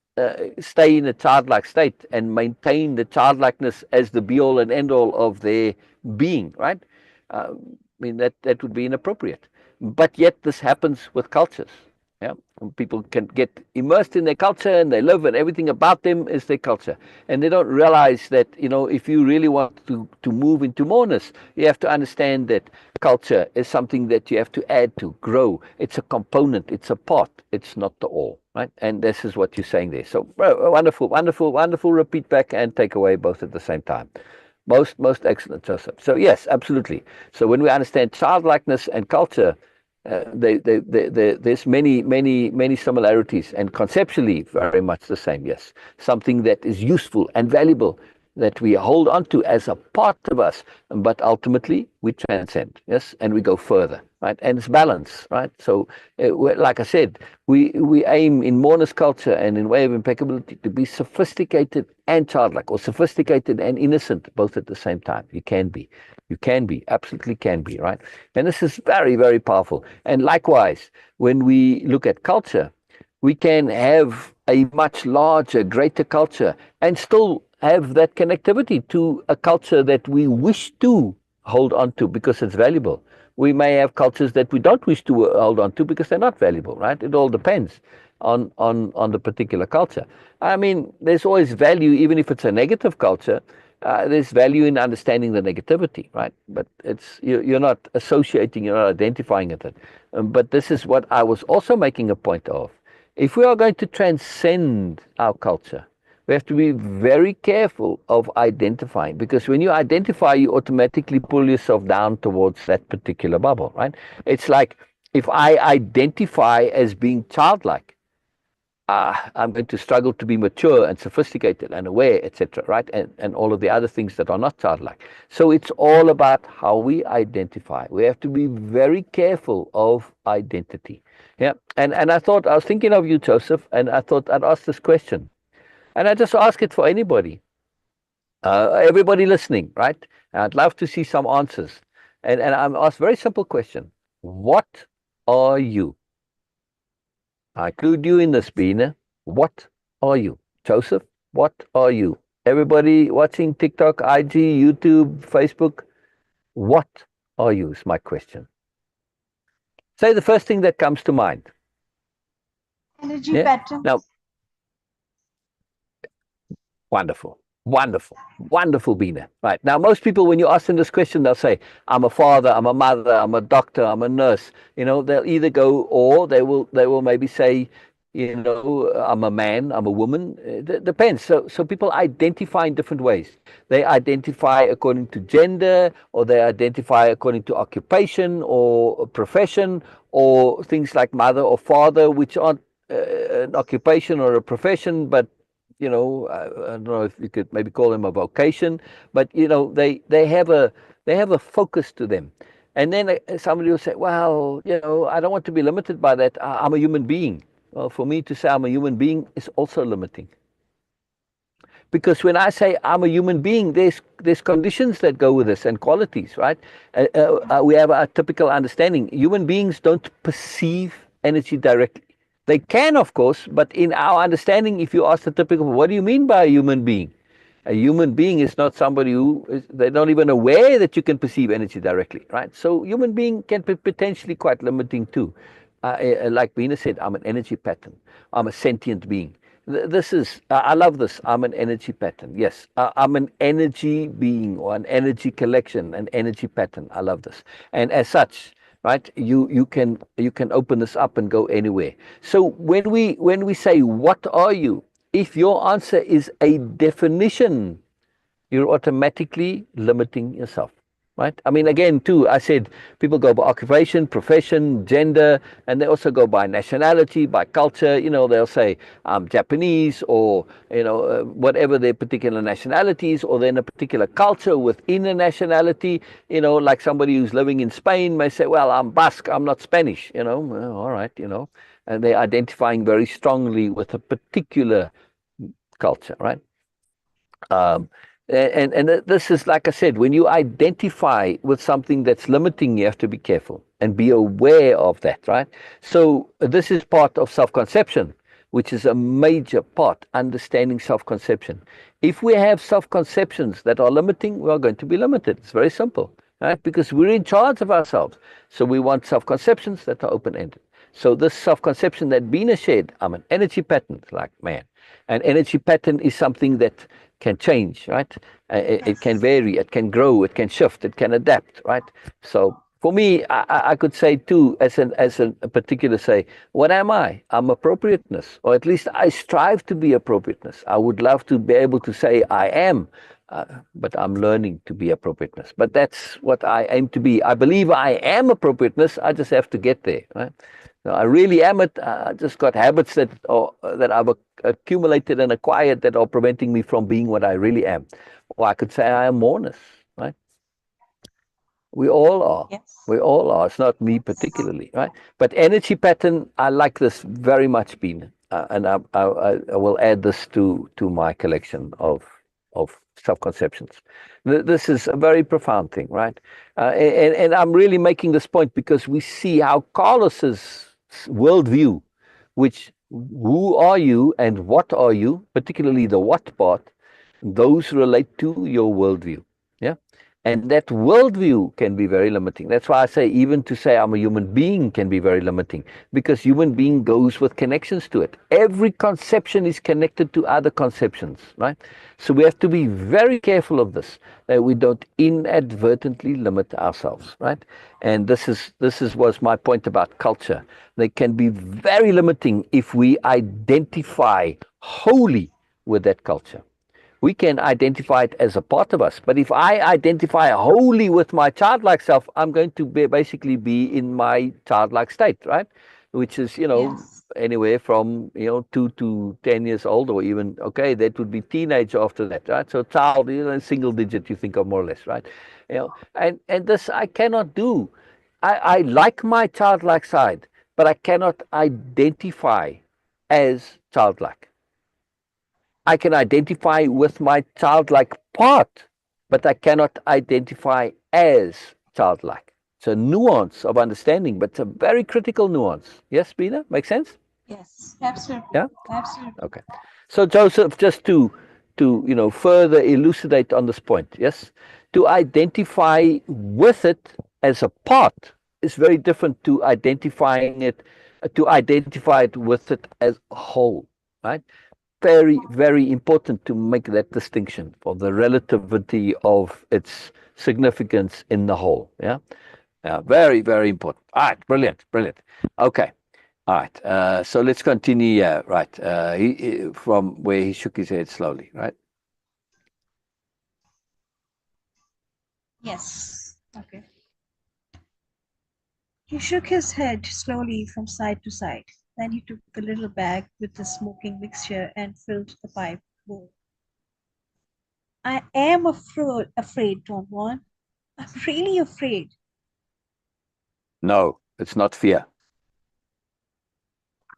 stay in a childlike state and maintain the childlikeness as the be-all and end-all of their being, right? I mean, that would be inappropriate. But yet this happens with cultures. Yeah, and people can get immersed in their culture and they live and everything about them is their culture. And they don't realize that, if you really want to move into moreness, you have to understand that culture is something that you have to add to, grow. It's a component, it's a part, it's not the all, right? And this is what you're saying there. So wonderful, wonderful, wonderful repeat back and take away both at the same time. Most excellent, Joseph. So yes, absolutely. So when we understand childlikeness and culture, there's many similarities, and conceptually very much the same. Yes, something that is useful and valuable that we hold on to as a part of us, but ultimately we transcend. Yes, and we go further, right? And it's balance, right? So, like I said, we aim in Moreness-Culture and in Way-of-Impeccability to be sophisticated and childlike, or sophisticated and innocent, both at the same time. You can be. You can be, absolutely can be, right? And this is very, very powerful. And likewise, when we look at culture, we can have a much larger, greater culture and still have that connectivity to a culture that we wish to hold on to because it's valuable. We may have cultures that we don't wish to hold on to because they're not valuable, right? It all depends on the particular culture. I mean, there's always value, even if it's a negative culture. There's value in understanding the negativity, right? But you're not associating, you're not identifying it. But this is what I was also making a point of. If we are going to transcend our culture, We have to be very careful of identifying, because when you identify, you automatically pull yourself down towards that particular bubble, right? It's like if I identify as being childlike, I'm going to struggle to be mature and sophisticated and aware, etc., right? And all of the other things that are not childlike. So it's all about how we identify. We have to be very careful of identity. Yeah. And I was thinking of you, Joseph, and I thought I'd ask this question. And I just ask it for anybody, everybody listening, right? I'd love to see some answers. And I'm asked a very simple question. What are you? I include you in this, Beena. What are you? Joseph, what are you? Everybody watching TikTok, IG, YouTube, Facebook, what are you is my question. Say the first thing that comes to mind. Energy patterns. Now, wonderful. Wonderful, wonderful, Beena. Right. Now, most people, when you ask them this question, they'll say, I'm a father, I'm a mother, I'm a doctor, I'm a nurse. You know, they'll either go, or they will maybe say, you know, I'm a man, I'm a woman. It depends. So people identify in different ways. They identify according to gender, or they identify according to occupation or profession, or things like mother or father, which aren't an occupation or a profession, but you know, I don't know if you could maybe call them a vocation, but you know, they have a focus to them. And then somebody will say, well, you know, I don't want to be limited by that. I'm a human being. Well, for me to say I'm a human being is also limiting. Because when I say I'm a human being, there's conditions that go with this and qualities, right? We have a typical understanding. Human beings don't perceive energy directly. They can, of course, but in our understanding, if you ask the typical, what do you mean by a human being? A human being is not somebody they're not even aware that you can perceive energy directly, right? So human being can be potentially quite limiting too. Like Beena said, I'm an energy pattern. I'm a sentient being. I love this. I'm an energy pattern. Yes, I'm an energy being, or an energy collection, an energy pattern. I love this. And as such, right, you can open this up and go anywhere. So when we say, what are you? If your answer is a definition, you're automatically limiting yourself, right? I mean, again, too, I said people go by occupation, profession, gender, and they also go by nationality, by culture. You know, they'll say, I'm Japanese, or, you know, whatever their particular nationality is, or then a particular culture within a nationality. You know, like somebody who's living in Spain may say, well, I'm Basque, I'm not Spanish, you know. Well, all right, you know, and they're identifying very strongly with a particular culture, right? And this is, like I said, when you identify with something that's limiting, you have to be careful and be aware of that, right? So this is part of self-conception, which is a major part, understanding self-conception. If we have self-conceptions that are limiting, we are going to be limited. It's very simple, right? Because we're in charge of ourselves. So we want self-conceptions that are open-ended. So this self-conception that Beena shared, I'm an energy pattern, like, man. An energy pattern is something that can change, right? It can vary, it can grow, it can shift, it can adapt, right? So for me, I could say too, as a particular say, what am I? I'm appropriateness, or at least I strive to be appropriateness. I would love to be able to say I am, but I'm learning to be appropriateness. But that's what I aim to be. I believe I am appropriateness. I just have to get there, right? So I really am it. I just got habits that I've accumulated and acquired that are preventing me from being what I really am. Or I could say I am moreness, right? We all are. Yes. We all are. It's not me particularly, right? But energy pattern, I like this very much, Beena. And I will add this to my collection of self-conceptions. This is a very profound thing, right? And I'm really making this point because we see how Carlos's worldview, which who are you and what are you, particularly the what part, those relate to your worldview. Yeah. And that worldview can be very limiting. That's why I say, even to say I'm a human being can be very limiting, because human being goes with connections to it. Every conception is connected to other conceptions, right? So we have to be very careful of this, that we don't inadvertently limit ourselves, right? And this was my point about culture. They can be very limiting if we identify wholly with that culture. We can identify it as a part of us. But if I identify wholly with my childlike self, I'm going to basically be in my childlike state, right? Which is, Yes. anywhere from, 2 to 10 years old, or even, okay, that would be teenage after that, right? So child, single digit, you think of more or less, right? And this I cannot do. I like my childlike side, but I cannot identify as childlike. I can identify with my childlike part, but I cannot identify as childlike. It's a nuance of understanding, but it's a very critical nuance. Yes, Beena? Makes sense? Yes. Absolutely. Yeah? Absolutely. Okay. So Joseph, just to further elucidate on this point, yes? To identify with it as a part is very different to identify it with it as a whole, right? Very, very important to make that distinction for the relativity of its significance in the whole. Yeah, yeah, very, very important. All right, brilliant, brilliant. Okay, all right. So let's continue. Yeah, right. From where he shook his head slowly. Right. Yes. Okay. He shook his head slowly from side to side. Then he took the little bag with the smoking mixture and filled the pipe bowl. I am afraid, Don Juan. I'm really afraid. No, it's not fear.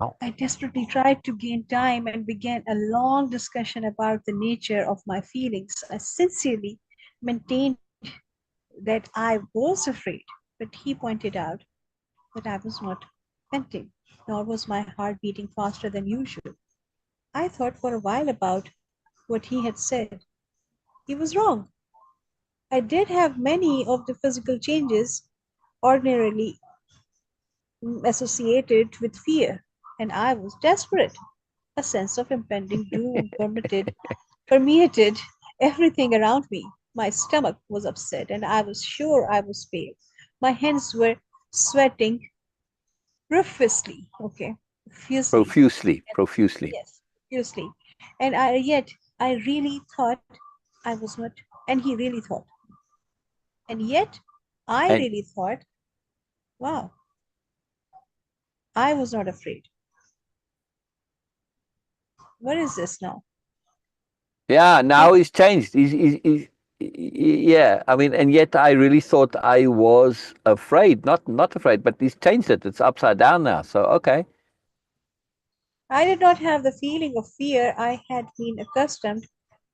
Oh. I desperately tried to gain time and began a long discussion about the nature of my feelings. I sincerely maintained that I was afraid, but he pointed out that I was not panting, nor was my heart beating faster than usual. I thought for a while about what he had said. He was wrong. I did have many of the physical changes ordinarily associated with fear, and I was desperate. A sense of impending doom permeated everything around me. My stomach was upset, and I was sure I was pale. My hands were sweating profusely. Okay, profusely. Profusely, profusely. Yes, profusely. And yet I really thought I was not, and he really thought, and yet I And really thought, wow, I was not afraid. What is this now? yeah, What? now he's changed. Yeah. I mean, and yet I really thought I was afraid. Not afraid, but he's changed it. It's upside down now. So okay. I did not have the feeling of fear I had been accustomed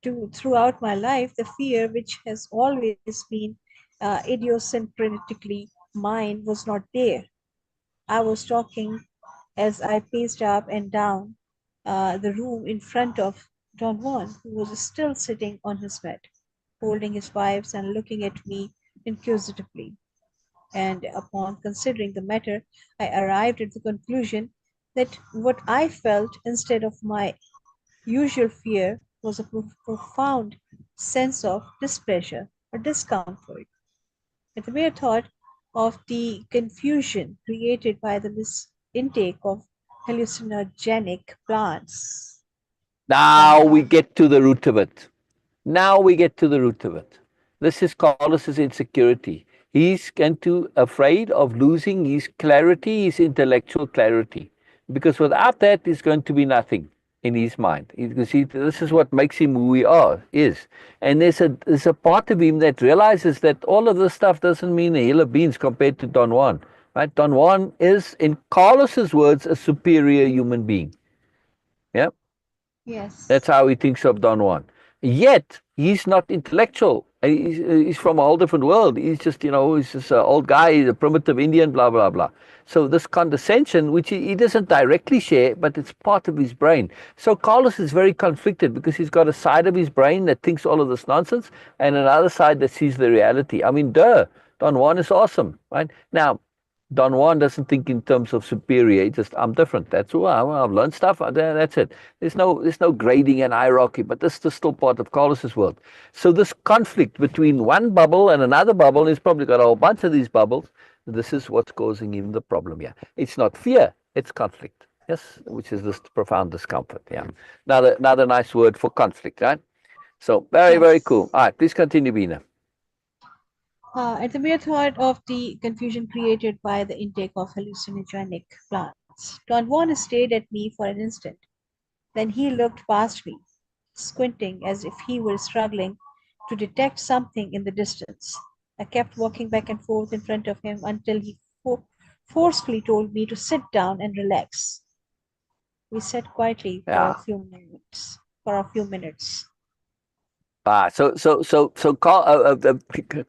to throughout my life, the fear which has always been idiosyncratically mine was not there. I was talking as I paced up and down the room in front of Don Juan, who was still sitting on his bed, holding his pipes and looking at me inquisitively. And upon considering the matter, I arrived at the conclusion that what I felt instead of my usual fear was a profound sense of displeasure or discomfort at the mere thought of the confusion created by the intake of hallucinogenic plants. Don Now we Juan. get to the root of it. Now we get to the root of it. This is Carlos's insecurity. He's going to afraid of losing his clarity, his intellectual clarity, because without that, there's going to be nothing in his mind. You see, this is what makes him who he is. And there's a part of him that realizes that all of this stuff doesn't mean a hill of beans compared to Don Juan. Right? Don Juan is, in Carlos's words, a superior human being. Yeah. That's Yes. how he thinks of Don Juan. Yet he's not intellectual. He's from a whole different world. He's just, he's just an old guy, he's a primitive Indian, blah, blah, blah. So this condescension, which he doesn't directly share, but it's part of his brain. So Carlos is very conflicted because he's got a side of his brain that thinks all of this nonsense and another side that sees the reality. I mean, Don Juan is awesome, right? Now, Don Juan doesn't think in terms of superior. He just, I'm different. That's who I've learned stuff. That's it. There's no grading and hierarchy, but this is still part of Carlos's world. So this conflict between one bubble and another bubble, he's probably got a whole bunch of these bubbles. This is what's causing him the problem here. It's not fear, it's conflict. Yes, which is this profound discomfort. Yeah. Another nice word for conflict, right? So very, very cool. Yes. All right, please continue, Beena. At the mere thought of the confusion created by the intake of hallucinogenic plants, Don Juan stared at me for an instant. Then he looked past me, squinting as if he were struggling to detect something in the distance. I kept walking back and forth in front of him until he forcefully told me to sit down and relax. We sat quietly for a Yeah. few minutes. For a few minutes. So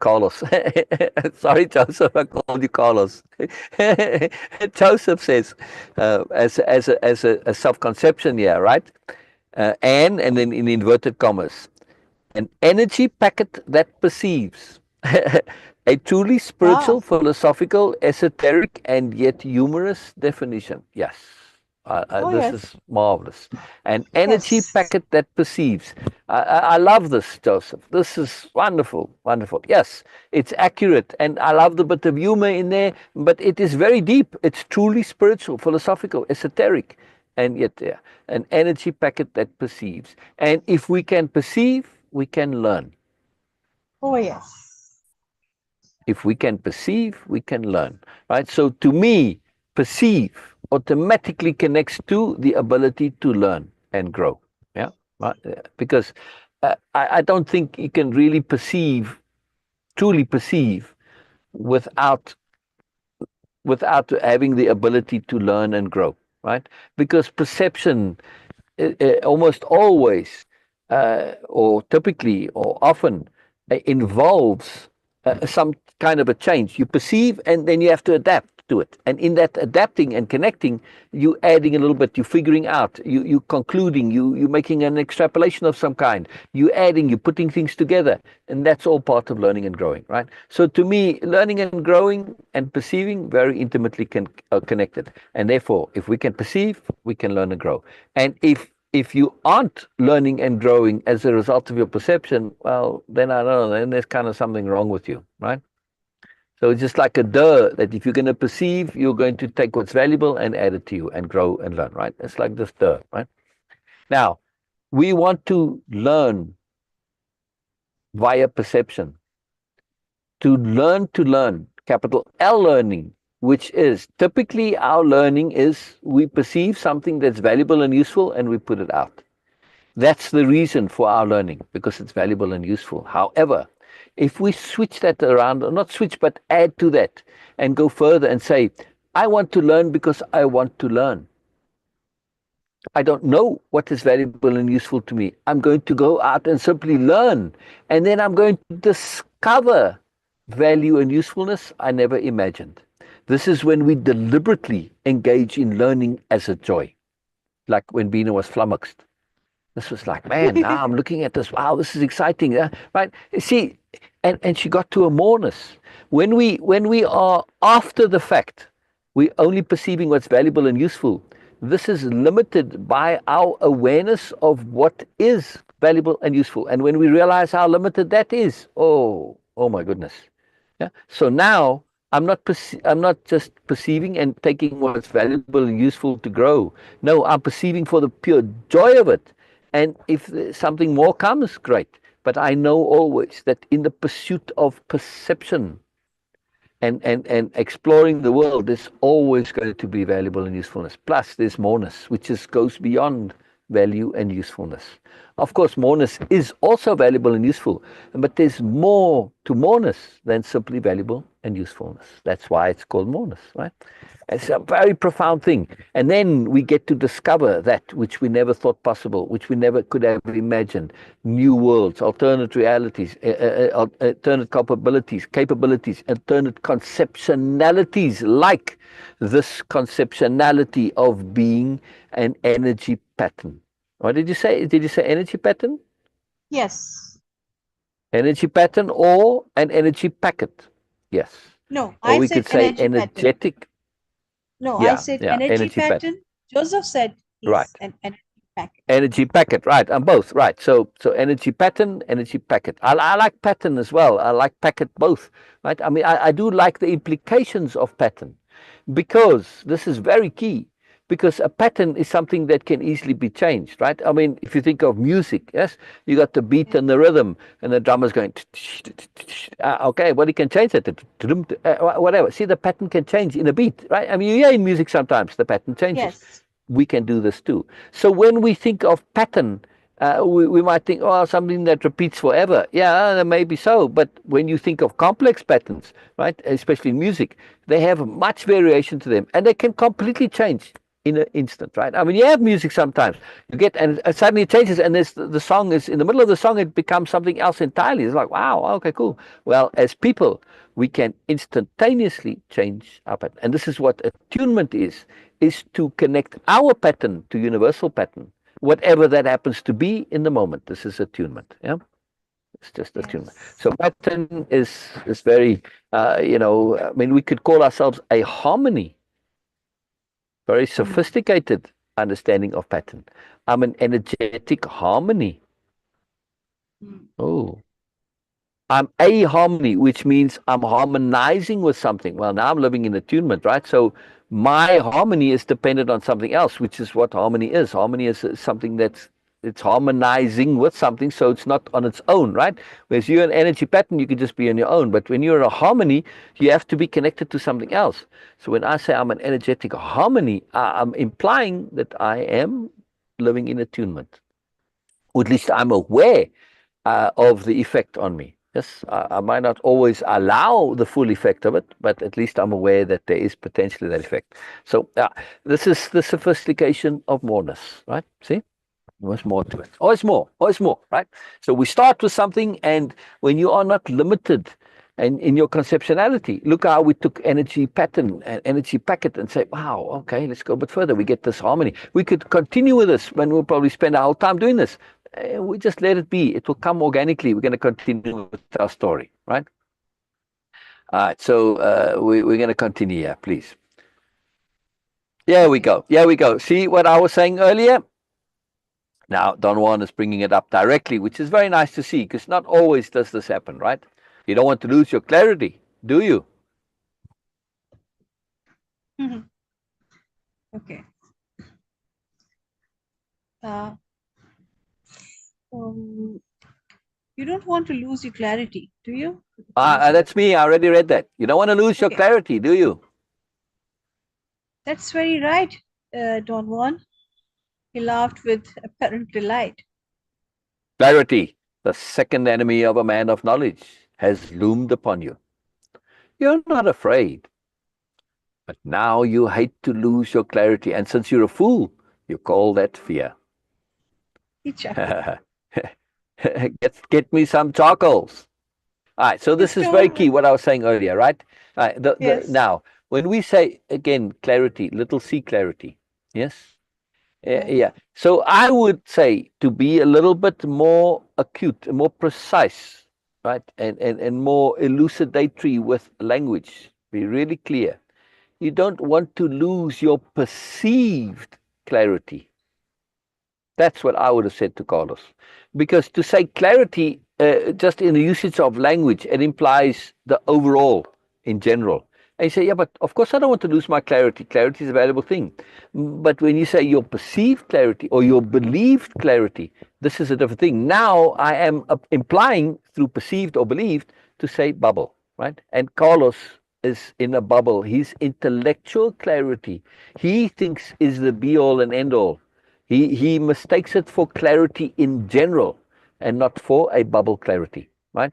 Carlos. Sorry, Joseph, I called you Carlos. Joseph says, as a self-conception here, right? And then in inverted commas, an energy packet that perceives. A truly spiritual, Wow. philosophical, esoteric, and yet humorous definition. Yes, Oh, this yes. is marvelous. An energy Yes. packet that perceives. I love this, Joseph. This is wonderful, wonderful. Yes, it's accurate, and I love the bit of humor in there, but it is very deep. It's truly spiritual, philosophical, esoteric, and yet an energy packet that perceives. And if we can perceive, we can learn. Oh, yes. If we can perceive, we can learn, right? So to me, perceive automatically connects to the ability to learn and grow. Yeah, right? Because I don't think you can really perceive, truly perceive, without having the ability to learn and grow, right? Because perception almost always, or typically, or often, involves some kind of a change. You perceive, and then you have to adapt to it. And in that adapting and connecting, you adding a little bit, you figuring out, you concluding, you making an extrapolation of some kind, you adding, you putting things together, and that's all part of learning and growing, right? So to me, learning and growing and perceiving very intimately connected. And therefore, if we can perceive, we can learn and grow. And if you aren't learning and growing as a result of your perception, well, then I don't know, then there's kind of something wrong with you, right? So it's just like a duh that if you're going to perceive, you're going to take what's valuable and add it to you and grow and learn, right? It's like this duh, right? Now, we want to learn via perception. To learn, capital L learning, which is typically our learning is we perceive something that's valuable and useful and we put it out. That's the reason for our learning, because it's valuable and useful. However, if we switch that around, or not switch, but add to that and go further and say, I want to learn because I want to learn. I don't know what is valuable and useful to me. I'm going to go out and simply learn. And then I'm going to discover value and usefulness I never imagined. This is when we deliberately engage in learning as a joy, like when Beena was flummoxed. This was like, man, now I'm looking at this. Wow, this is exciting, right? See, and she got to a moreness. When we are after the fact, we only perceiving what's valuable and useful. This is limited by our awareness of what is valuable and useful. And when we realize how limited that is, oh my goodness. Yeah. So now I'm not just perceiving and taking what's valuable and useful to grow. No, I'm perceiving for the pure joy of it. And if something more comes, great. But I know always that in the pursuit of perception and exploring the world, there's always going to be valuable and usefulness. Plus, there's moreness, which goes beyond value and usefulness. Of course, moreness is also valuable and useful, but there's more to moreness than simply valuable and usefulness. That's why it's called moreness, right? It's a very profound thing. And then we get to discover that which we never thought possible, which we never could have imagined. New worlds, alternate realities, alternate capabilities, alternate conceptionalities, like this conceptionality of being an energy pattern. What did you say? Did you say energy pattern? Yes. Energy pattern or an energy packet? Yes. No, Or I we said could say energy pattern. energetic. No, I Yeah, said yeah, energy energy pattern. pattern. Joseph said Right. is an energy packet. Energy packet, right? And both, right? So energy pattern, energy packet. I like pattern as well. I like packet both, right? I mean, I do like the implications of pattern, because this is very key. because a pattern is something that can easily be changed, right? I mean, if you think of music, yes, you got the beat and the rhythm, and the drummer's going, okay, well, you can change it, whatever. See, the pattern can change in a beat, right? I mean, you hear in music sometimes the pattern changes. Yes. We can do this too. So when we think of pattern, we might think, oh, something that repeats forever. Yeah, maybe so. But when you think of complex patterns, right, especially in music, they have much variation to them, and they can completely change in an instant, right? I mean, you have music sometimes. You get, and suddenly it changes, and the song is, in the middle of the song, it becomes something else entirely. It's like, wow, okay, cool. Well, as people, we can instantaneously change our pattern. And this is what attunement is to connect our pattern to universal pattern, whatever that happens to be in the moment. This is attunement. Yeah, it's just attunement. Yes. So pattern is very, I mean, we could call ourselves a harmony, very sophisticated understanding of pattern. I'm an energetic harmony. Oh, I'm a harmony, which means I'm harmonizing with something. Well, now I'm living in attunement, right? So my harmony is dependent on something else, which is what harmony is. Harmony is something it's harmonizing with something, so it's not on its own, right? Whereas you're an energy pattern, you can just be on your own. But when you're a harmony, you have to be connected to something else. So when I say I'm an energetic harmony, I'm implying that I am living in attunement. Or at least I'm aware of the effect on me. Yes, I might not always allow the full effect of it, but at least I'm aware that there is potentially that effect. So this is the sophistication of moreness, right? See? There's more to it. Always more, right? So we start with something, and when you are not limited and in your conceptionality, look how we took energy pattern and energy packet and say, wow, okay, let's go a bit further. We get this harmony. We could continue with this, when we'll probably spend our whole time doing this. We just let it be. It will come organically. We're going to continue with our story, right? All right, so we're going to continue here, please. Here we go. Here we go. See what I was saying earlier? Now, Don Juan is bringing it up directly, which is very nice to see, because not always does this happen, right? You don't want to lose your clarity, do you? Okay. You don't want to lose your clarity, do you? That's me. I already read that. You don't want to lose your clarity, do you? That's very right, Don Juan. He laughed with apparent delight. Clarity, the second enemy of a man of knowledge, has loomed upon you. You're not afraid. But now you hate to lose your clarity. And since you're a fool, you call that fear. Get me some charcoals. All right, so this is very key, what I was saying earlier, right? Yes. Now, when we say, again, clarity, little c clarity, yes? Yeah. So I would say to be a little bit more acute, more precise, right? And more elucidatory with language. Be really clear. You don't want to lose your perceived clarity. That's what I would have said to Carlos. Because to say clarity, just in the usage of language, it implies the overall in general. And you say, yeah, but of course I don't want to lose my clarity. Clarity is a valuable thing. But when you say your perceived clarity or your believed clarity, this is a different thing. Now I am implying through perceived or believed to say bubble, right? And Carlos is in a bubble. His intellectual clarity, he thinks is the be all and end all. He mistakes it for clarity in general and not for a bubble clarity, right?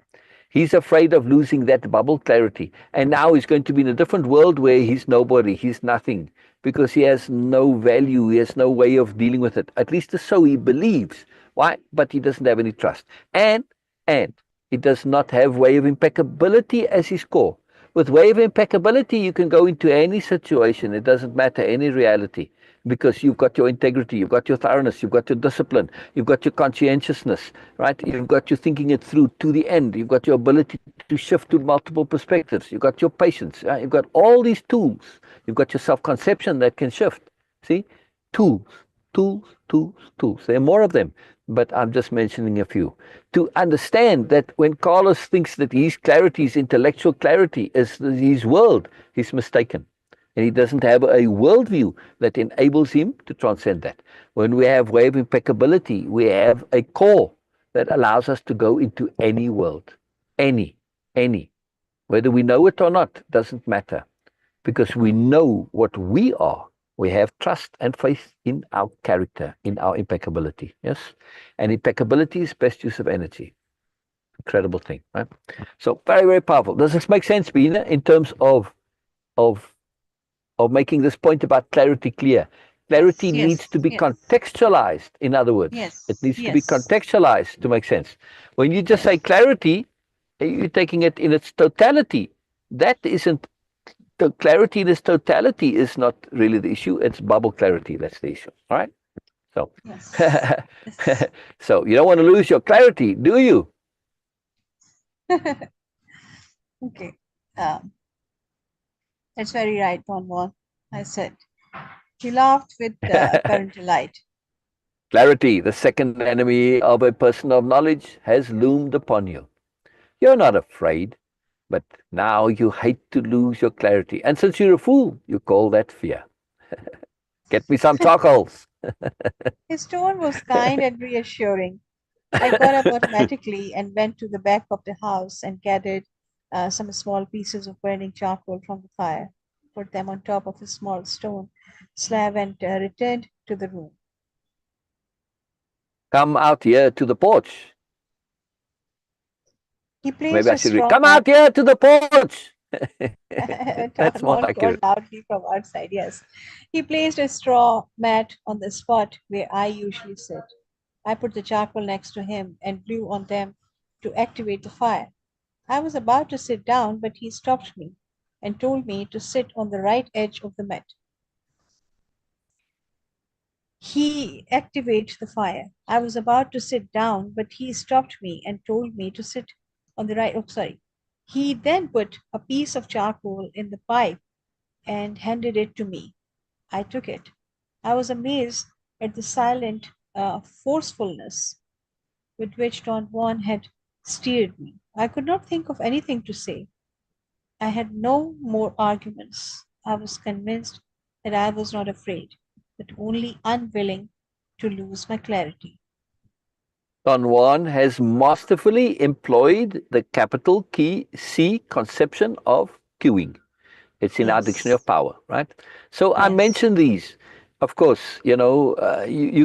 He's afraid of losing that bubble clarity. And now he's going to be in a different world where he's nobody, he's nothing, because he has no value, he has no way of dealing with it. At least so he believes. Why? But he doesn't have any trust. And he does not have way of impeccability as his core. With way of impeccability, you can go into any situation. It doesn't matter, any reality, because you've got your integrity, you've got your thoroughness, you've got your discipline, you've got your conscientiousness, right? You've got your thinking it through to the end. You've got your ability to shift to multiple perspectives. You've got your patience. Right? You've got all these tools. You've got your self-conception that can shift. See? Tools. There are more of them, but I'm just mentioning a few. To understand that when Carlos thinks that his clarity, his intellectual clarity is his world, he's mistaken. And he doesn't have a worldview that enables him to transcend that. When we have way of impeccability, we have a core that allows us to go into any world. Any. Whether we know it or not, doesn't matter. Because we know what we are. We have trust and faith in our character, in our impeccability. Yes? And impeccability is best use of energy. Incredible thing, right? So very, very powerful. Does this make sense, Beena, in terms of of making this point about clarity clear? Clarity needs to be contextualized. In other words, it needs to be contextualized to make sense. When you just say clarity, you're taking it in its totality. That isn't the clarity in its totality is not really the issue. It's bubble clarity that's the issue. All right. So, so you don't want to lose your clarity, do you? Okay. That's very right, Don Juan, I said. He laughed with apparent delight. Clarity, the second enemy of a person of knowledge, has loomed upon you. You're not afraid, but now you hate to lose your clarity. And since you're a fool, you call that fear. Get me some tacos. His tone was kind and reassuring. I got up automatically and went to the back of the house and gathered some small pieces of burning charcoal from the fire, put them on top of a small stone slab, and returned to the room. Come out here to the porch. He Maybe placed I a should read. straw Come mat. out here to the porch. That's Don more Juan called accurate. loudly from outside, yes. He placed a straw mat on the spot where I usually sit. I put the charcoal next to him and blew on them to activate the fire. I was about to sit down, but he stopped me and told me to sit on the right edge of the mat. He activated the fire. I was about to sit down, but he stopped me and told me to sit on the right. Oh, sorry. He then put a piece of charcoal in the pipe and handed it to me. I took it. I was amazed at the silent forcefulness with which Don Juan had steered me. I could not think of anything to say. I had no more arguments. I was convinced that I was not afraid, but only unwilling to lose my clarity. Don Juan has masterfully employed the capital key C conception of queuing. It's in our dictionary of Yes, power, right? So I yes, mentioned these. Of course, you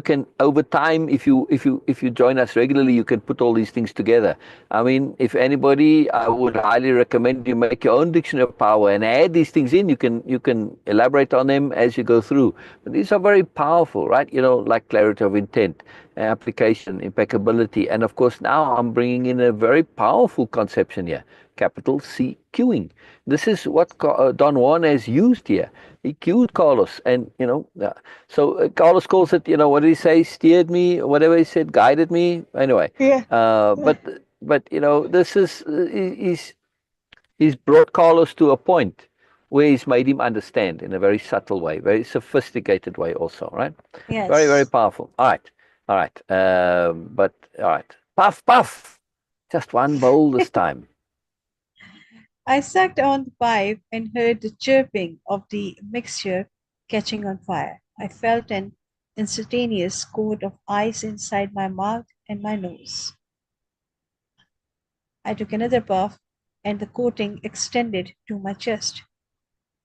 can over time, if you join us regularly, you can put all these things together. I mean, if anybody, I would highly recommend you make your own dictionary of power and add these things in. You can elaborate on them as you go through. But these are very powerful, right? Like clarity of intent, application, impeccability, and of course now I'm bringing in a very powerful conception here, capital C queuing. This is what Don Juan has used here. He cued Carlos, and so Carlos calls it, what did he say? Steered me, whatever he said, guided me. Anyway, yeah, but this is he's brought Carlos to a point where he's made him understand in a very subtle way, very sophisticated way, also, right? Very, very yes. powerful. All right. But all right, puff, puff, just one bowl this time. I sucked on the pipe and heard the chirping of the mixture catching on fire. I felt an instantaneous coat of ice inside my mouth and my nose. I took another puff, and the coating extended to my chest.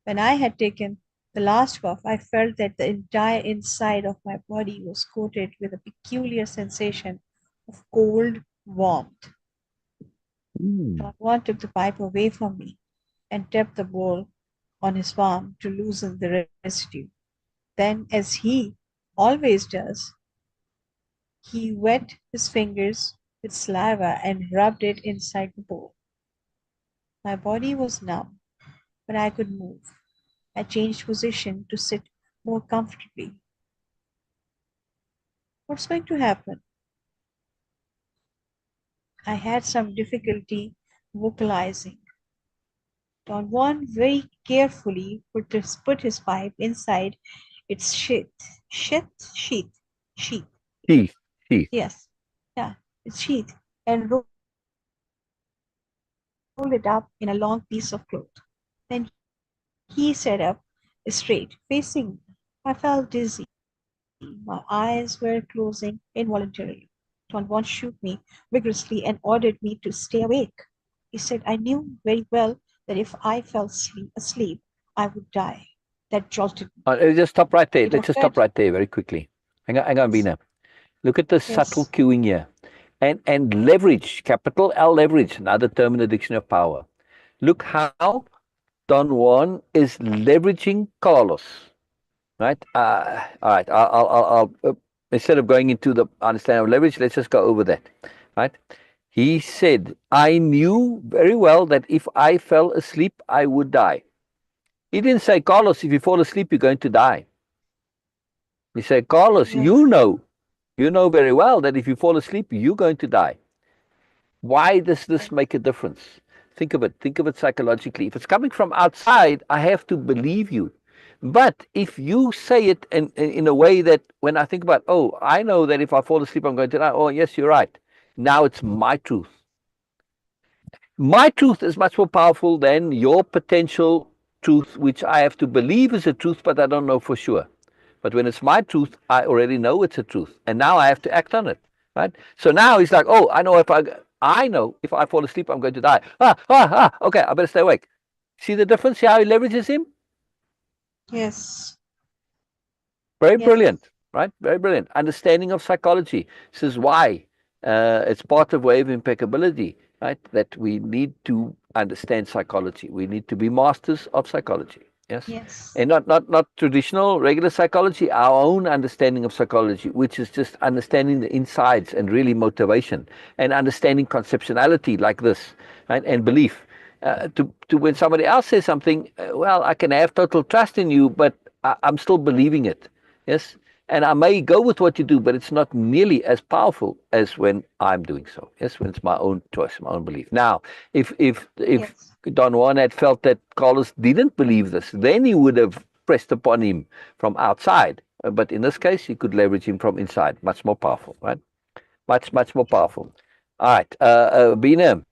When I had taken the last puff, I felt that the entire inside of my body was coated with a peculiar sensation of cold warmth. Mm. Don Juan took the pipe away from me and tapped the bowl on his palm to loosen the residue. Then, as he always does, he wet his fingers with saliva and rubbed it inside the bowl. My body was numb, but I could move. I changed position to sit more comfortably. What's going to happen? I had some difficulty vocalizing. Don Juan very carefully put his pipe inside its sheath. Teeth, teeth. Yes, yeah, its sheath, and rolled it up in a long piece of cloth. Then he sat up straight, facing me. I felt dizzy. My eyes were closing involuntarily. Don Juan shook me vigorously and ordered me to stay awake. He said I knew very well that if I fell asleep, I would die. That jolted me. Let's just stop right there. Get Let's out of just stop bed. right there very quickly. Hang on, Yes. Beena. Look at the subtle Yes. cueing here. And leverage, capital L leverage, another term in the dictionary of power. Look how Don Juan is leveraging Carlos, right? All right, instead of going into the understanding of leverage, let's just go over that, right? He said, I knew very well that if I fell asleep, I would die. He didn't say, Carlos, if you fall asleep, you're going to die. He said, Carlos, Yes. you know very well that if you fall asleep, you're going to die. Why does this make a difference? Think of it psychologically. If it's coming from outside, I have to believe you. But if you say it in a way that when I think about, oh, I know that if I fall asleep, I'm going to die. Oh, yes, you're right. Now it's my truth. My truth is much more powerful than your potential truth, which I have to believe is a truth, but I don't know for sure. But when it's my truth, I already know it's a truth, and now I have to act on it, right? So now he's like, oh, I know if I fall asleep, I'm going to die. Okay, I better stay awake. See the difference? See how he leverages him? Yes. Very Yes. brilliant, right? Very brilliant. Understanding of psychology. This is why it's part of Way of Impeccability, right? That we need to understand psychology. We need to be masters of psychology. Yes. Yes. And not traditional, regular psychology, our own understanding of psychology, which is just understanding the insides and really motivation and understanding conceptionality like this, right? And belief. To when somebody else says something, well, I can have total trust in you, but I'm still believing it. Yes. And I may go with what you do, but it's not nearly as powerful as when I'm doing so. Yes, when it's my own choice, my own belief. Now, if Yes. Don Juan had felt that Carlos didn't believe this, then he would have pressed upon him from outside. But in this case, he could leverage him from inside. Much more powerful, right? Much more powerful. All right, Beena,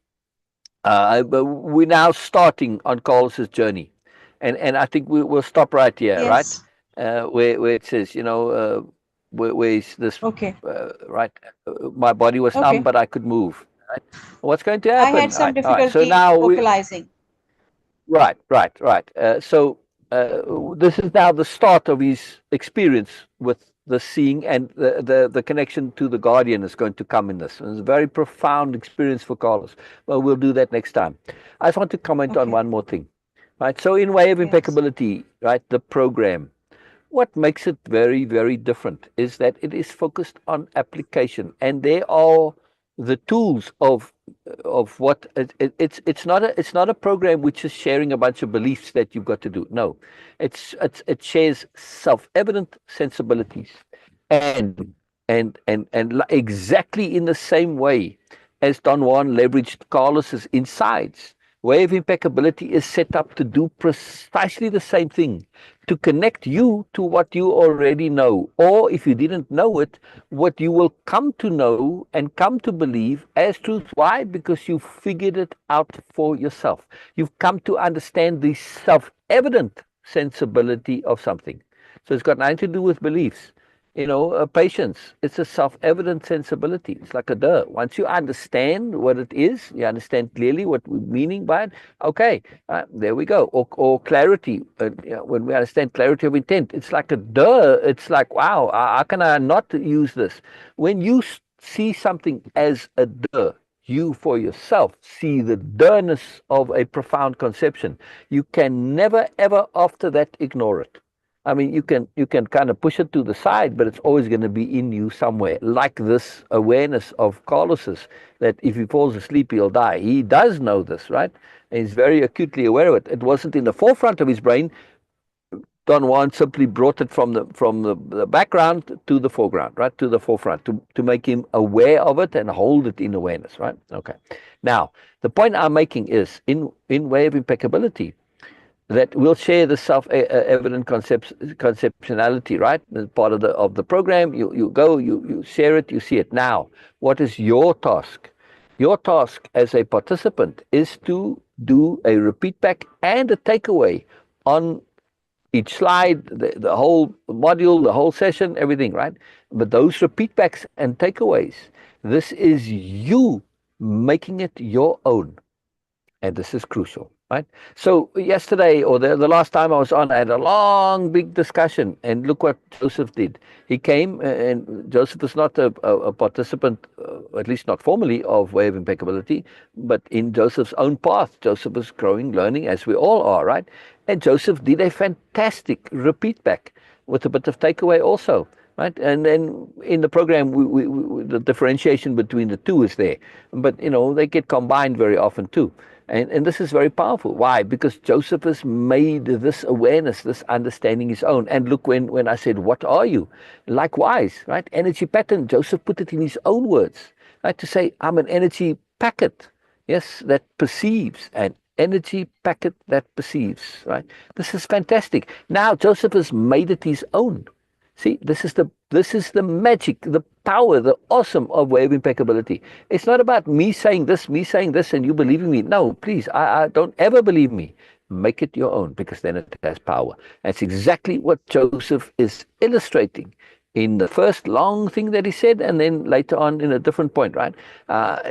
we're now starting on Carlos's journey, and I think we'll stop right here, right? Yes. Where it says, where is this, Okay. right? My body was numb, Okay. but I could move. Right? What's going to I had happen? some All right. So difficulty now vocalizing. right. So this is now the start of his experience with the seeing, and the connection to the guardian is going to come in this. And it's a very profound experience for Carlos. Well, we'll do that next time. I just want to comment on Okay. one more thing. Right. So in Way of Yes. Impeccability, right, the program, what makes it very, very different is that it is focused on application, and there are the tools of what it's not a program which is sharing a bunch of beliefs that you've got to do. No, it shares self-evident sensibilities, and exactly in the same way as Don Juan leveraged Carlos's insides. Way of Impeccability is set up to do precisely the same thing, to connect you to what you already know, or if you didn't know it, what you will come to know and come to believe as truth. Why? Because you figured it out for yourself. You've come to understand the self-evident sensibility of something. So it's got nothing to do with beliefs. Patience, it's a self-evident sensibility. It's like a duh. Once you understand what it is, you understand clearly what we're meaning by it. Okay, there we go. Or clarity. When we understand clarity of intent, it's like a duh. It's like, wow, how can I not use this? When you see something as a duh, you for yourself see the duhness of a profound conception. You can never, ever after that ignore it. I mean, you can kind of push it to the side, but it's always going to be in you somewhere. Like this awareness of Carlos's, that if he falls asleep, he'll die. He does know this, right? And he's very acutely aware of it. It wasn't in the forefront of his brain. Don Juan simply brought it from the background to the foreground, right? To the forefront, to make him aware of it and hold it in awareness, right? Okay. Now, the point I'm making is in Way of Impeccability, that we'll share the self-evident conceptionality, right? As part of the program, you go, you share it, you see it. Now, what is your task? Your task as a participant is to do a repeat back and a takeaway on each slide, the whole module, the whole session, everything, right? But those repeat backs and takeaways, this is you making it your own. And this is crucial, right? So yesterday, or the last time I was on, I had a long, big discussion. And look what Joseph did. He came, and Joseph is not a participant, at least not formally, of Way of Impeccability, but in Joseph's own path. Joseph is growing, learning, as we all are, right? And Joseph did a fantastic repeat back with a bit of takeaway also. Right, and then in the program, the differentiation between the two is there, but they get combined very often too. And this is very powerful. Why? Because Joseph has made this awareness, this understanding his own. And look, when I said, what are you? Likewise, right? Energy pattern, Joseph put it in his own words, right? To say, I'm an energy packet, yes, that perceives, an energy packet that perceives, right? This is fantastic. Now, Joseph has made it his own. See, this is the magic, the power, the awesome of Way of Impeccability. It's not about me saying this, and you believing me. No, please, I don't ever believe me. Make it your own, because then it has power. That's exactly what Joseph is illustrating in the first long thing that he said, and then later on in a different point, right?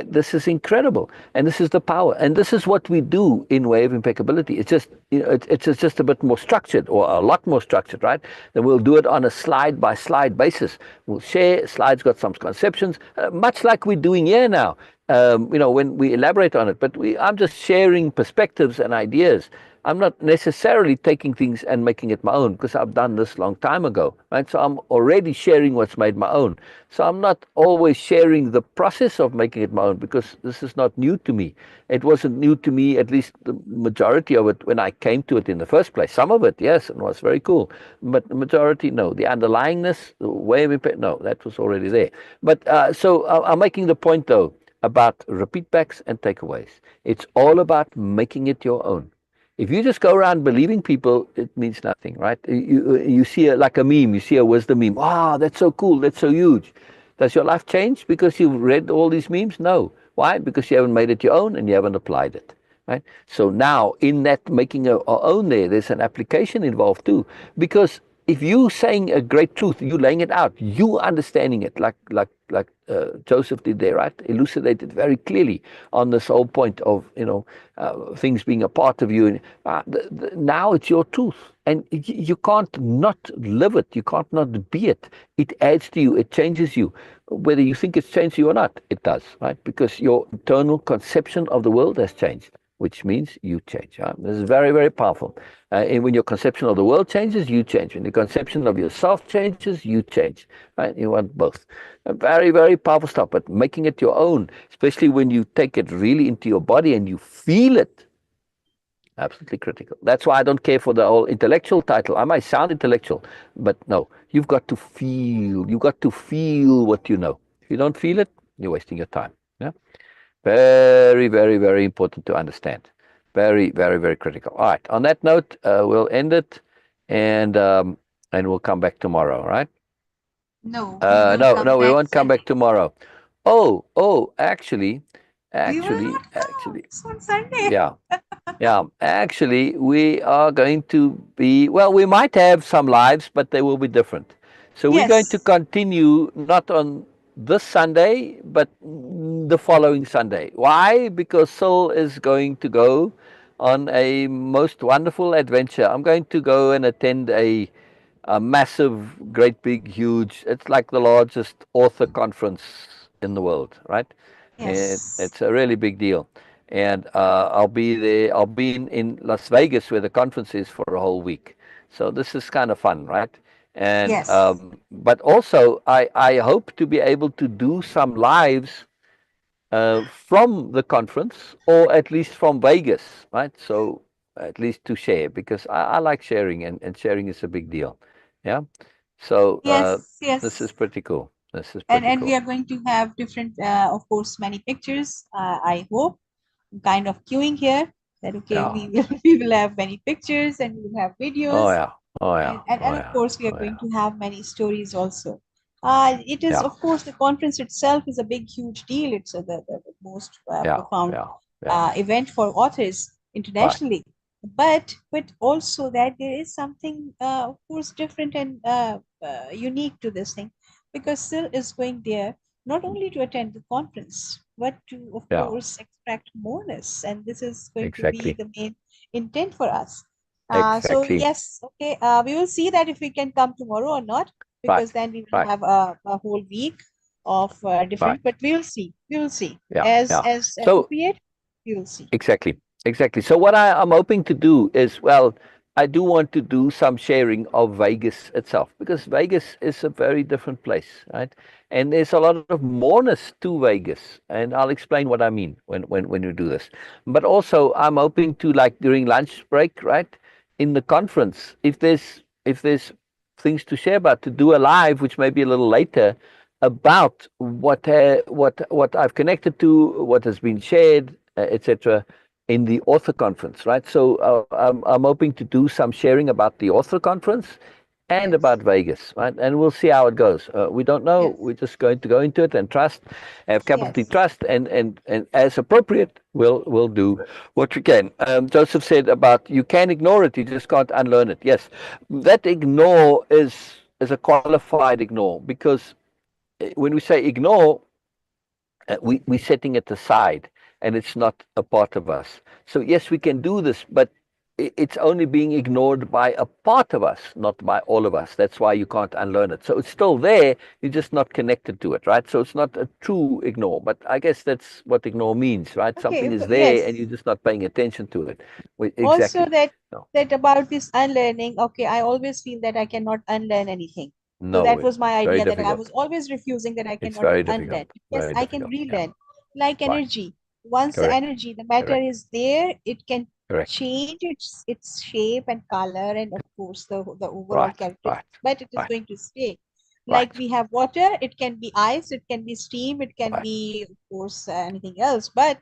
This is incredible, and this is the power, and this is what we do in Way of Impeccability. It's just, it's just a bit more structured, or a lot more structured, right? Then we'll do it on a slide-by-slide basis. We'll share slides, got some conceptions, much like we're doing here now. When we elaborate on it, but I'm just sharing perspectives and ideas. I'm not necessarily taking things and making it my own, because I've done this long time ago, right? So I'm already sharing what's made my own. So I'm not always sharing the process of making it my own, because this is not new to me. It wasn't new to me, at least the majority of it, when I came to it in the first place. Some of it, yes, and was very cool. But the majority, no. The underlyingness, the way of impact, no, that was already there. But so I'm making the point, though, about repeat backs and takeaways. It's all about making it your own. If you just go around believing people, it means nothing, right? You see like a meme, you see a wisdom meme. Wow, that's so cool, that's so huge. Does your life change because you've read all these memes? No. Why? Because you haven't made it your own and you haven't applied it, right? So now in that making our own there's an application involved too. Because if you saying a great truth, you laying it out, you understanding it like Joseph did there, right? Elucidated very clearly on this whole point of things being a part of you. Now it's your truth, and you can't not live it. You can't not be it. It adds to you. It changes you, whether you think it's changed you or not. It does, right? Because your internal conception of the world has changed, which means you change. Right? This is very, very powerful. And when your conception of the world changes, you change. When the conception of yourself changes, you change. Right? You want both. Very, very powerful stuff. But making it your own, especially when you take it really into your body and you feel it, absolutely critical. That's why I don't care for the whole intellectual title. I might sound intellectual, but no, you've got to feel. You've got to feel what you know. If you don't feel it, you're wasting your time. Yeah. Very, very, very important to understand. Very, very, very critical. All right. On that note, we'll end it, and we'll come back tomorrow. All right. No, we will come No, we back won't come back Sunday. tomorrow. Actually, We will not come on Sunday. yeah. Yeah, actually, we are going to be, well, we might have some lives, but they will be different. So we're going to Yes. continue not on this Sunday, but the following Sunday. Why? Because Syl is going to go on a most wonderful adventure. I'm going to go and attend a massive, great, big, huge, it's like the largest author conference in the world, right? Yes. It's a really big deal. And I'll be there. I'll be in Las Vegas where the conference is for a whole week. So this is kind of fun, right? And Yes. but also I hope to be able to do some lives from the conference, or at least from Vegas, right? So at least to share, because I like sharing, and sharing is a big deal. Yeah. So Yes. this is Yes. pretty cool. This is pretty And we cool. are going to have different, of course, many pictures. I hope. I'm kind of queuing here that okay, Yeah. we will we will have many pictures and we will have Oh videos, yeah. Oh yeah. and Oh of yeah. course we are Oh going yeah. to have many stories also. It is, Yeah. of course, the conference itself is a big huge deal. It's the most Yeah. profound Yeah. Yeah. event for authors Right. internationally. but also that there is something, of course, different and unique to this thing, because Syl is going there not only to attend the conference, but to, of Yeah, course, extract moreness, and this is going to be exactly. the main intent for us. So Exactly. yes, okay, we will see that if we can come tomorrow or not, because Right. then we will Right. have a whole week of different. Right. But we will see. We will see Yeah. Yeah. as So appropriate. We will see. exactly. Exactly. So what I'm hoping to do is, well, I do want to do some sharing of Vegas itself because Vegas is a very different place, right? And there's a lot of moreness to Vegas, and I'll explain what I mean when you do this. But also, I'm hoping to, like, during lunch break, right, in the conference, if there's things to share about, to do a live, which may be a little later, about what I've connected to, what has been shared, etc., in the author conference, right? So I'm hoping to do some sharing about the author conference and Yes. about Vegas, right? And we'll see how it goes. We don't know. Yes. We're just going to go into it and trust, have capital T Yes. trust, and as appropriate, we'll do what we can. Joseph said about you can ignore it, you just can't unlearn it. Yes, that ignore is a qualified ignore because when we say ignore, we're setting it aside and it's not a part of us. So, yes, we can do this, but it's only being ignored by a part of us, not by all of us. That's why you can't unlearn it. So, it's still there, you're just not connected to it, right? So, it's not a true ignore, but I guess that's what ignore means, right? Something Okay. is there and Yes. you're just not paying attention to it. Also, Exactly. No, that about this unlearning. Okay, I always feel that I cannot unlearn anything. So no that way. was my It's very idea, that I difficult. was always refusing that I It's cannot very unlearn. difficult. Yes, Very I can difficult. Yeah. relearn. Like Right. energy. Once the Correct. energy, the matter Correct. is there, it can Correct. change its shape and color, and of course the overall Right. Right. characteristics, but it is Right. going to stay. Like Right. we have water, it can be ice, it can be steam, it can Right. be, of course, anything else, but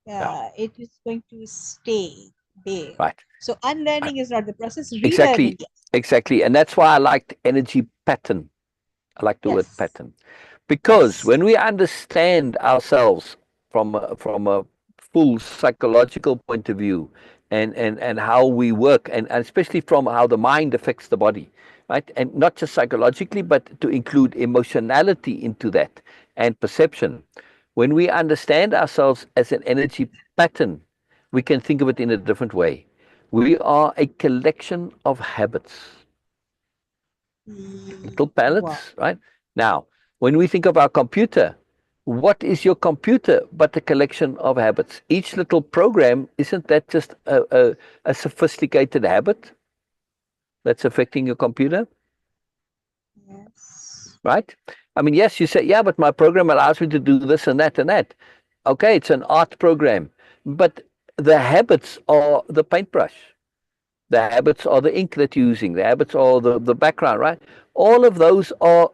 Yeah. it is going to stay there. Right. So Right. unlearning is not the process. Exactly. Relearning, yes. Exactly. And that's why I liked energy pattern. I like the word Yes. pattern because Yes. when we understand ourselves from a full psychological point of view, and how we work, and especially from how the mind affects the body, right? And not just psychologically, but to include emotionality into that and perception. When we understand ourselves as an energy pattern, we can think of it in a different way. We are a collection of habits, little Wow. pellets, right? Now, when we think of our computer, what is your computer but a collection of habits? Each little program, isn't that just a sophisticated habit that's affecting your computer, Yes. right? I mean, yes, you say, yeah, but my program allows me to do this and that and that. Okay, it's an art program, but the habits are the paintbrush. The habits are the ink that you're using. The habits are the background, right? All of those are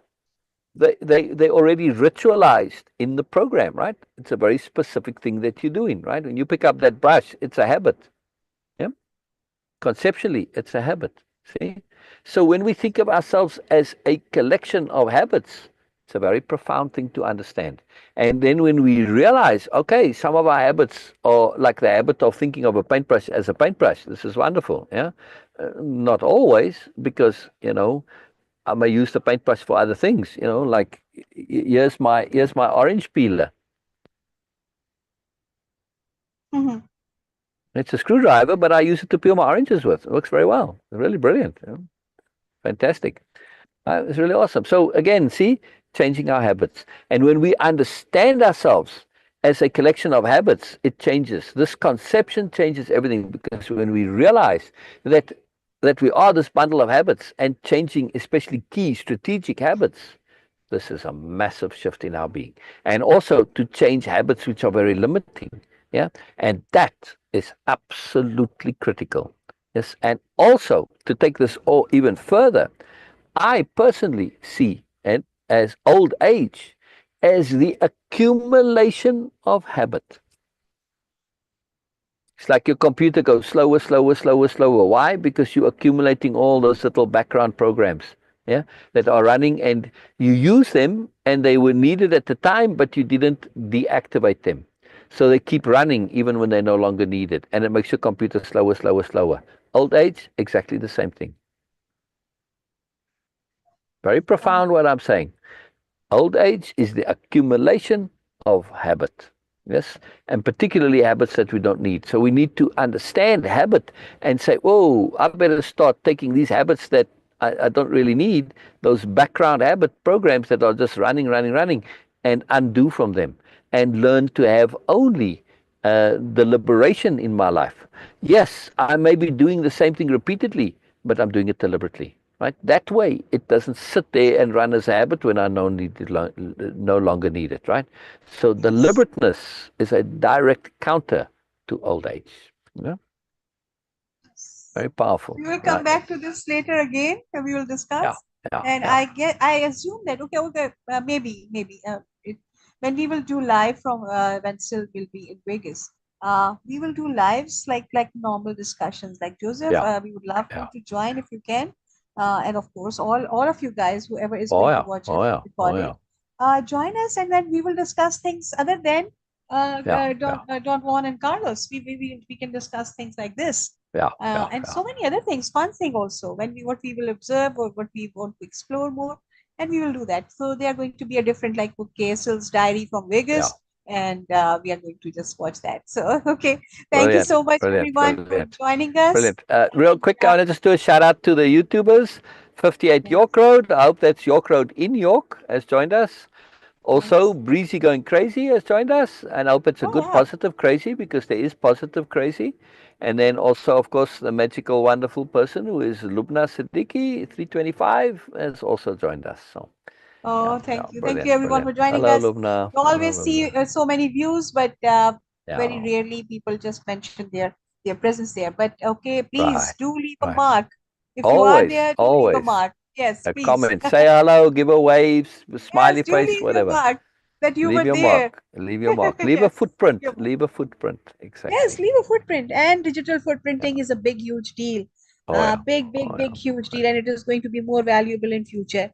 they already ritualized in the program, right? It's a very specific thing that you're doing, right? When you pick up that brush, it's a habit. Yeah, conceptually, it's a habit. See, so when we think of ourselves as a collection of habits, it's a very profound thing to understand. And then when we realize, okay, some of our habits are like the habit of thinking of a paintbrush as a paintbrush. This is wonderful. Yeah, not always, because I may use the paintbrush for other things, like here's my orange peeler. Mhm. It's a screwdriver, but I use it to peel my oranges with. It works very well. It's really brilliant. Fantastic. It's really awesome. So again, see, changing our habits. And when we understand ourselves as a collection of habits, it changes. This conception changes everything, because when we realize that we are this bundle of habits, and changing especially key strategic habits, this is a massive shift in our being. And also to change habits which are very limiting. Yeah. And that is absolutely critical. Yes. And also to take this all even further, I personally see it as old age as the accumulation of habit. It's like your computer goes slower, slower, slower, slower. Why? Because you're accumulating all those little background programs, yeah, that are running, and you use them and they were needed at the time, but you didn't deactivate them. So they keep running even when they no longer need it. And it makes your computer slower, slower, slower. Old age, exactly the same thing. Very profound what I'm saying. Old age is the accumulation of habit. Yes, and particularly habits that we don't need. So we need to understand habit and say, "Oh, I better start taking these habits that I don't really need, those background habit programs that are just running, running, running, and undo from them, and learn to have only the liberation in my life. Yes, I may be doing the same thing repeatedly, but I'm doing it deliberately." Right? That way, it doesn't sit there and run as a habit when I no longer need it. Right? So Yes. deliberateness is a direct counter to old age. Yeah? Very powerful. We will come Right? back to this later again, and we will Yeah. discuss. Yeah. And Yeah. I assume that maybe when we will do live from when Syl will be in Vegas, we will do lives like normal discussions. Like Joseph, Yeah. we would love you Yeah. to join if you can, and of course all of you guys, whoever is Oh going to yeah. watch Oh it yeah. Oh recorded, yeah. join us, and then we will discuss things other than Yeah. Yeah. Don Juan and Carlos. We can discuss things like this, Yeah. Yeah. and Yeah. so many other things, fun thing also, when we what we will observe or what we want to explore more, and we will do that. So they are going to be a different, like, okay, Syl's diary from Yeah. Vegas, and we are going to just watch that. So okay, thank you Brilliant. so much Brilliant. everyone for Brilliant. joining us. Brilliant. Real quick, I uh, want to just do a shout out to the YouTubers. 58 yes, York Road. I hope that's York Road in York has joined us. Also, yes. Breezy Going Crazy has joined us, and I hope it's a Oh good wow. positive crazy because there is positive crazy. And then also, of course, the magical, wonderful person who is Lubna Siddiqui, 325, has also joined us. So, yeah, Oh, yeah, thank you brilliant, everyone brilliant. for joining Hello, us. Lubna. You Hello, always see Lubna. so many views, but very Yeah, rarely people just mention their presence there. But okay, please right, do leave a right. mark. If you are Always, there, do leave a always. mark. Yes, A please. comment. Say hello, give a wave, Yes, smiley do face, leave your whatever. mark that you Leave were your there. mark. Leave your mark. Leave a Yes, leave footprint. your mark. Leave a footprint. Yes, Exactly. leave a footprint. And digital Yeah. footprinting is a big, huge deal. Oh yeah. Big, Oh big, yeah. huge deal, and it is going to be more valuable in future.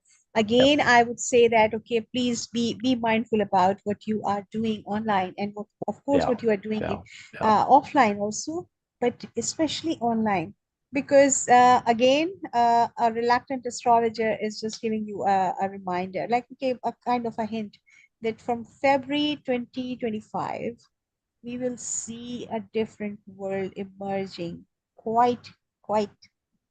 Yeah. Again, I would say that okay, please be mindful about what you are doing online, and of course Yeah. what you are doing Yeah. Yeah. offline also, but especially online, because again, a reluctant astrologer is just giving you a reminder, like okay, a kind of a hint that from February 2025 we will see a different world emerging quite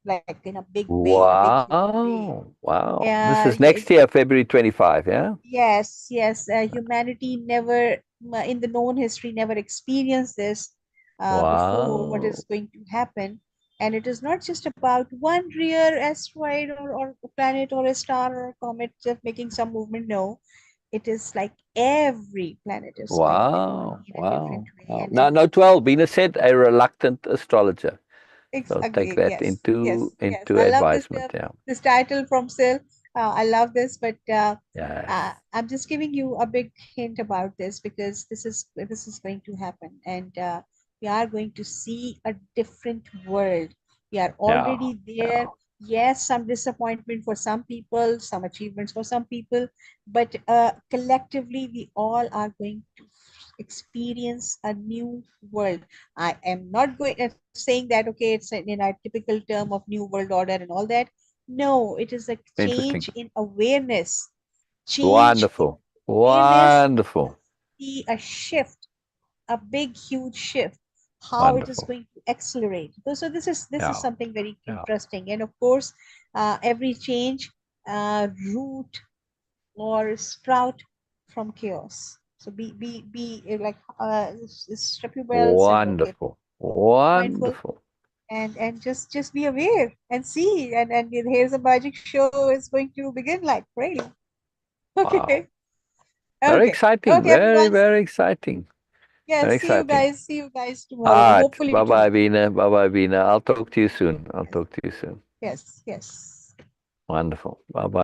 like in a big huge way. Wow. Wow. This is Yeah, next year, February 25. Yeah. yes, humanity never in the known history never experienced this before, what Wow. is going to happen. And it is not just about one rare asteroid or a planet or a star or a comet just making some movement. No, it is like every planet is going to Wow. be in a different Wow. way. Wow. And Now, note 12, Beena Sidd, a reluctant astrologer. So take Again, that yes, into I love this advisement. Yeah. this title from Syl. I love this, but Yes. I'm just giving you a big hint about this because this is going to happen, and we are going to see a different world. We are Yeah. already Yeah. there. Yes, some disappointment for some people, some achievements for some people, but collectively, we all are going to experience a new world. I am not going saying that okay, it's in a typical term of new world order and all that. No, it is a Interesting. change in awareness. Change in Wonderful. awareness Wonderful. see a shift, a big, huge shift. How it is Wonderful. going to accelerate. So this is Yeah. something very Yeah. interesting. And of course, every change root or sprout from chaos. So be like strap your belts and okay, Wonderful. mindful Wonderful. and just be aware and see, and here's a magic show is going to begin, like really. Wow. Okay, Very okay, exciting. okay, Very, everyone. very exciting. Yes, Very exciting. see you guys tomorrow, All right. hopefully Bye bye, tomorrow. Veena. Bye bye, Veena. I'll talk to you soon. I'll Yes, talk to you soon. yes. Wonderful. Bye bye.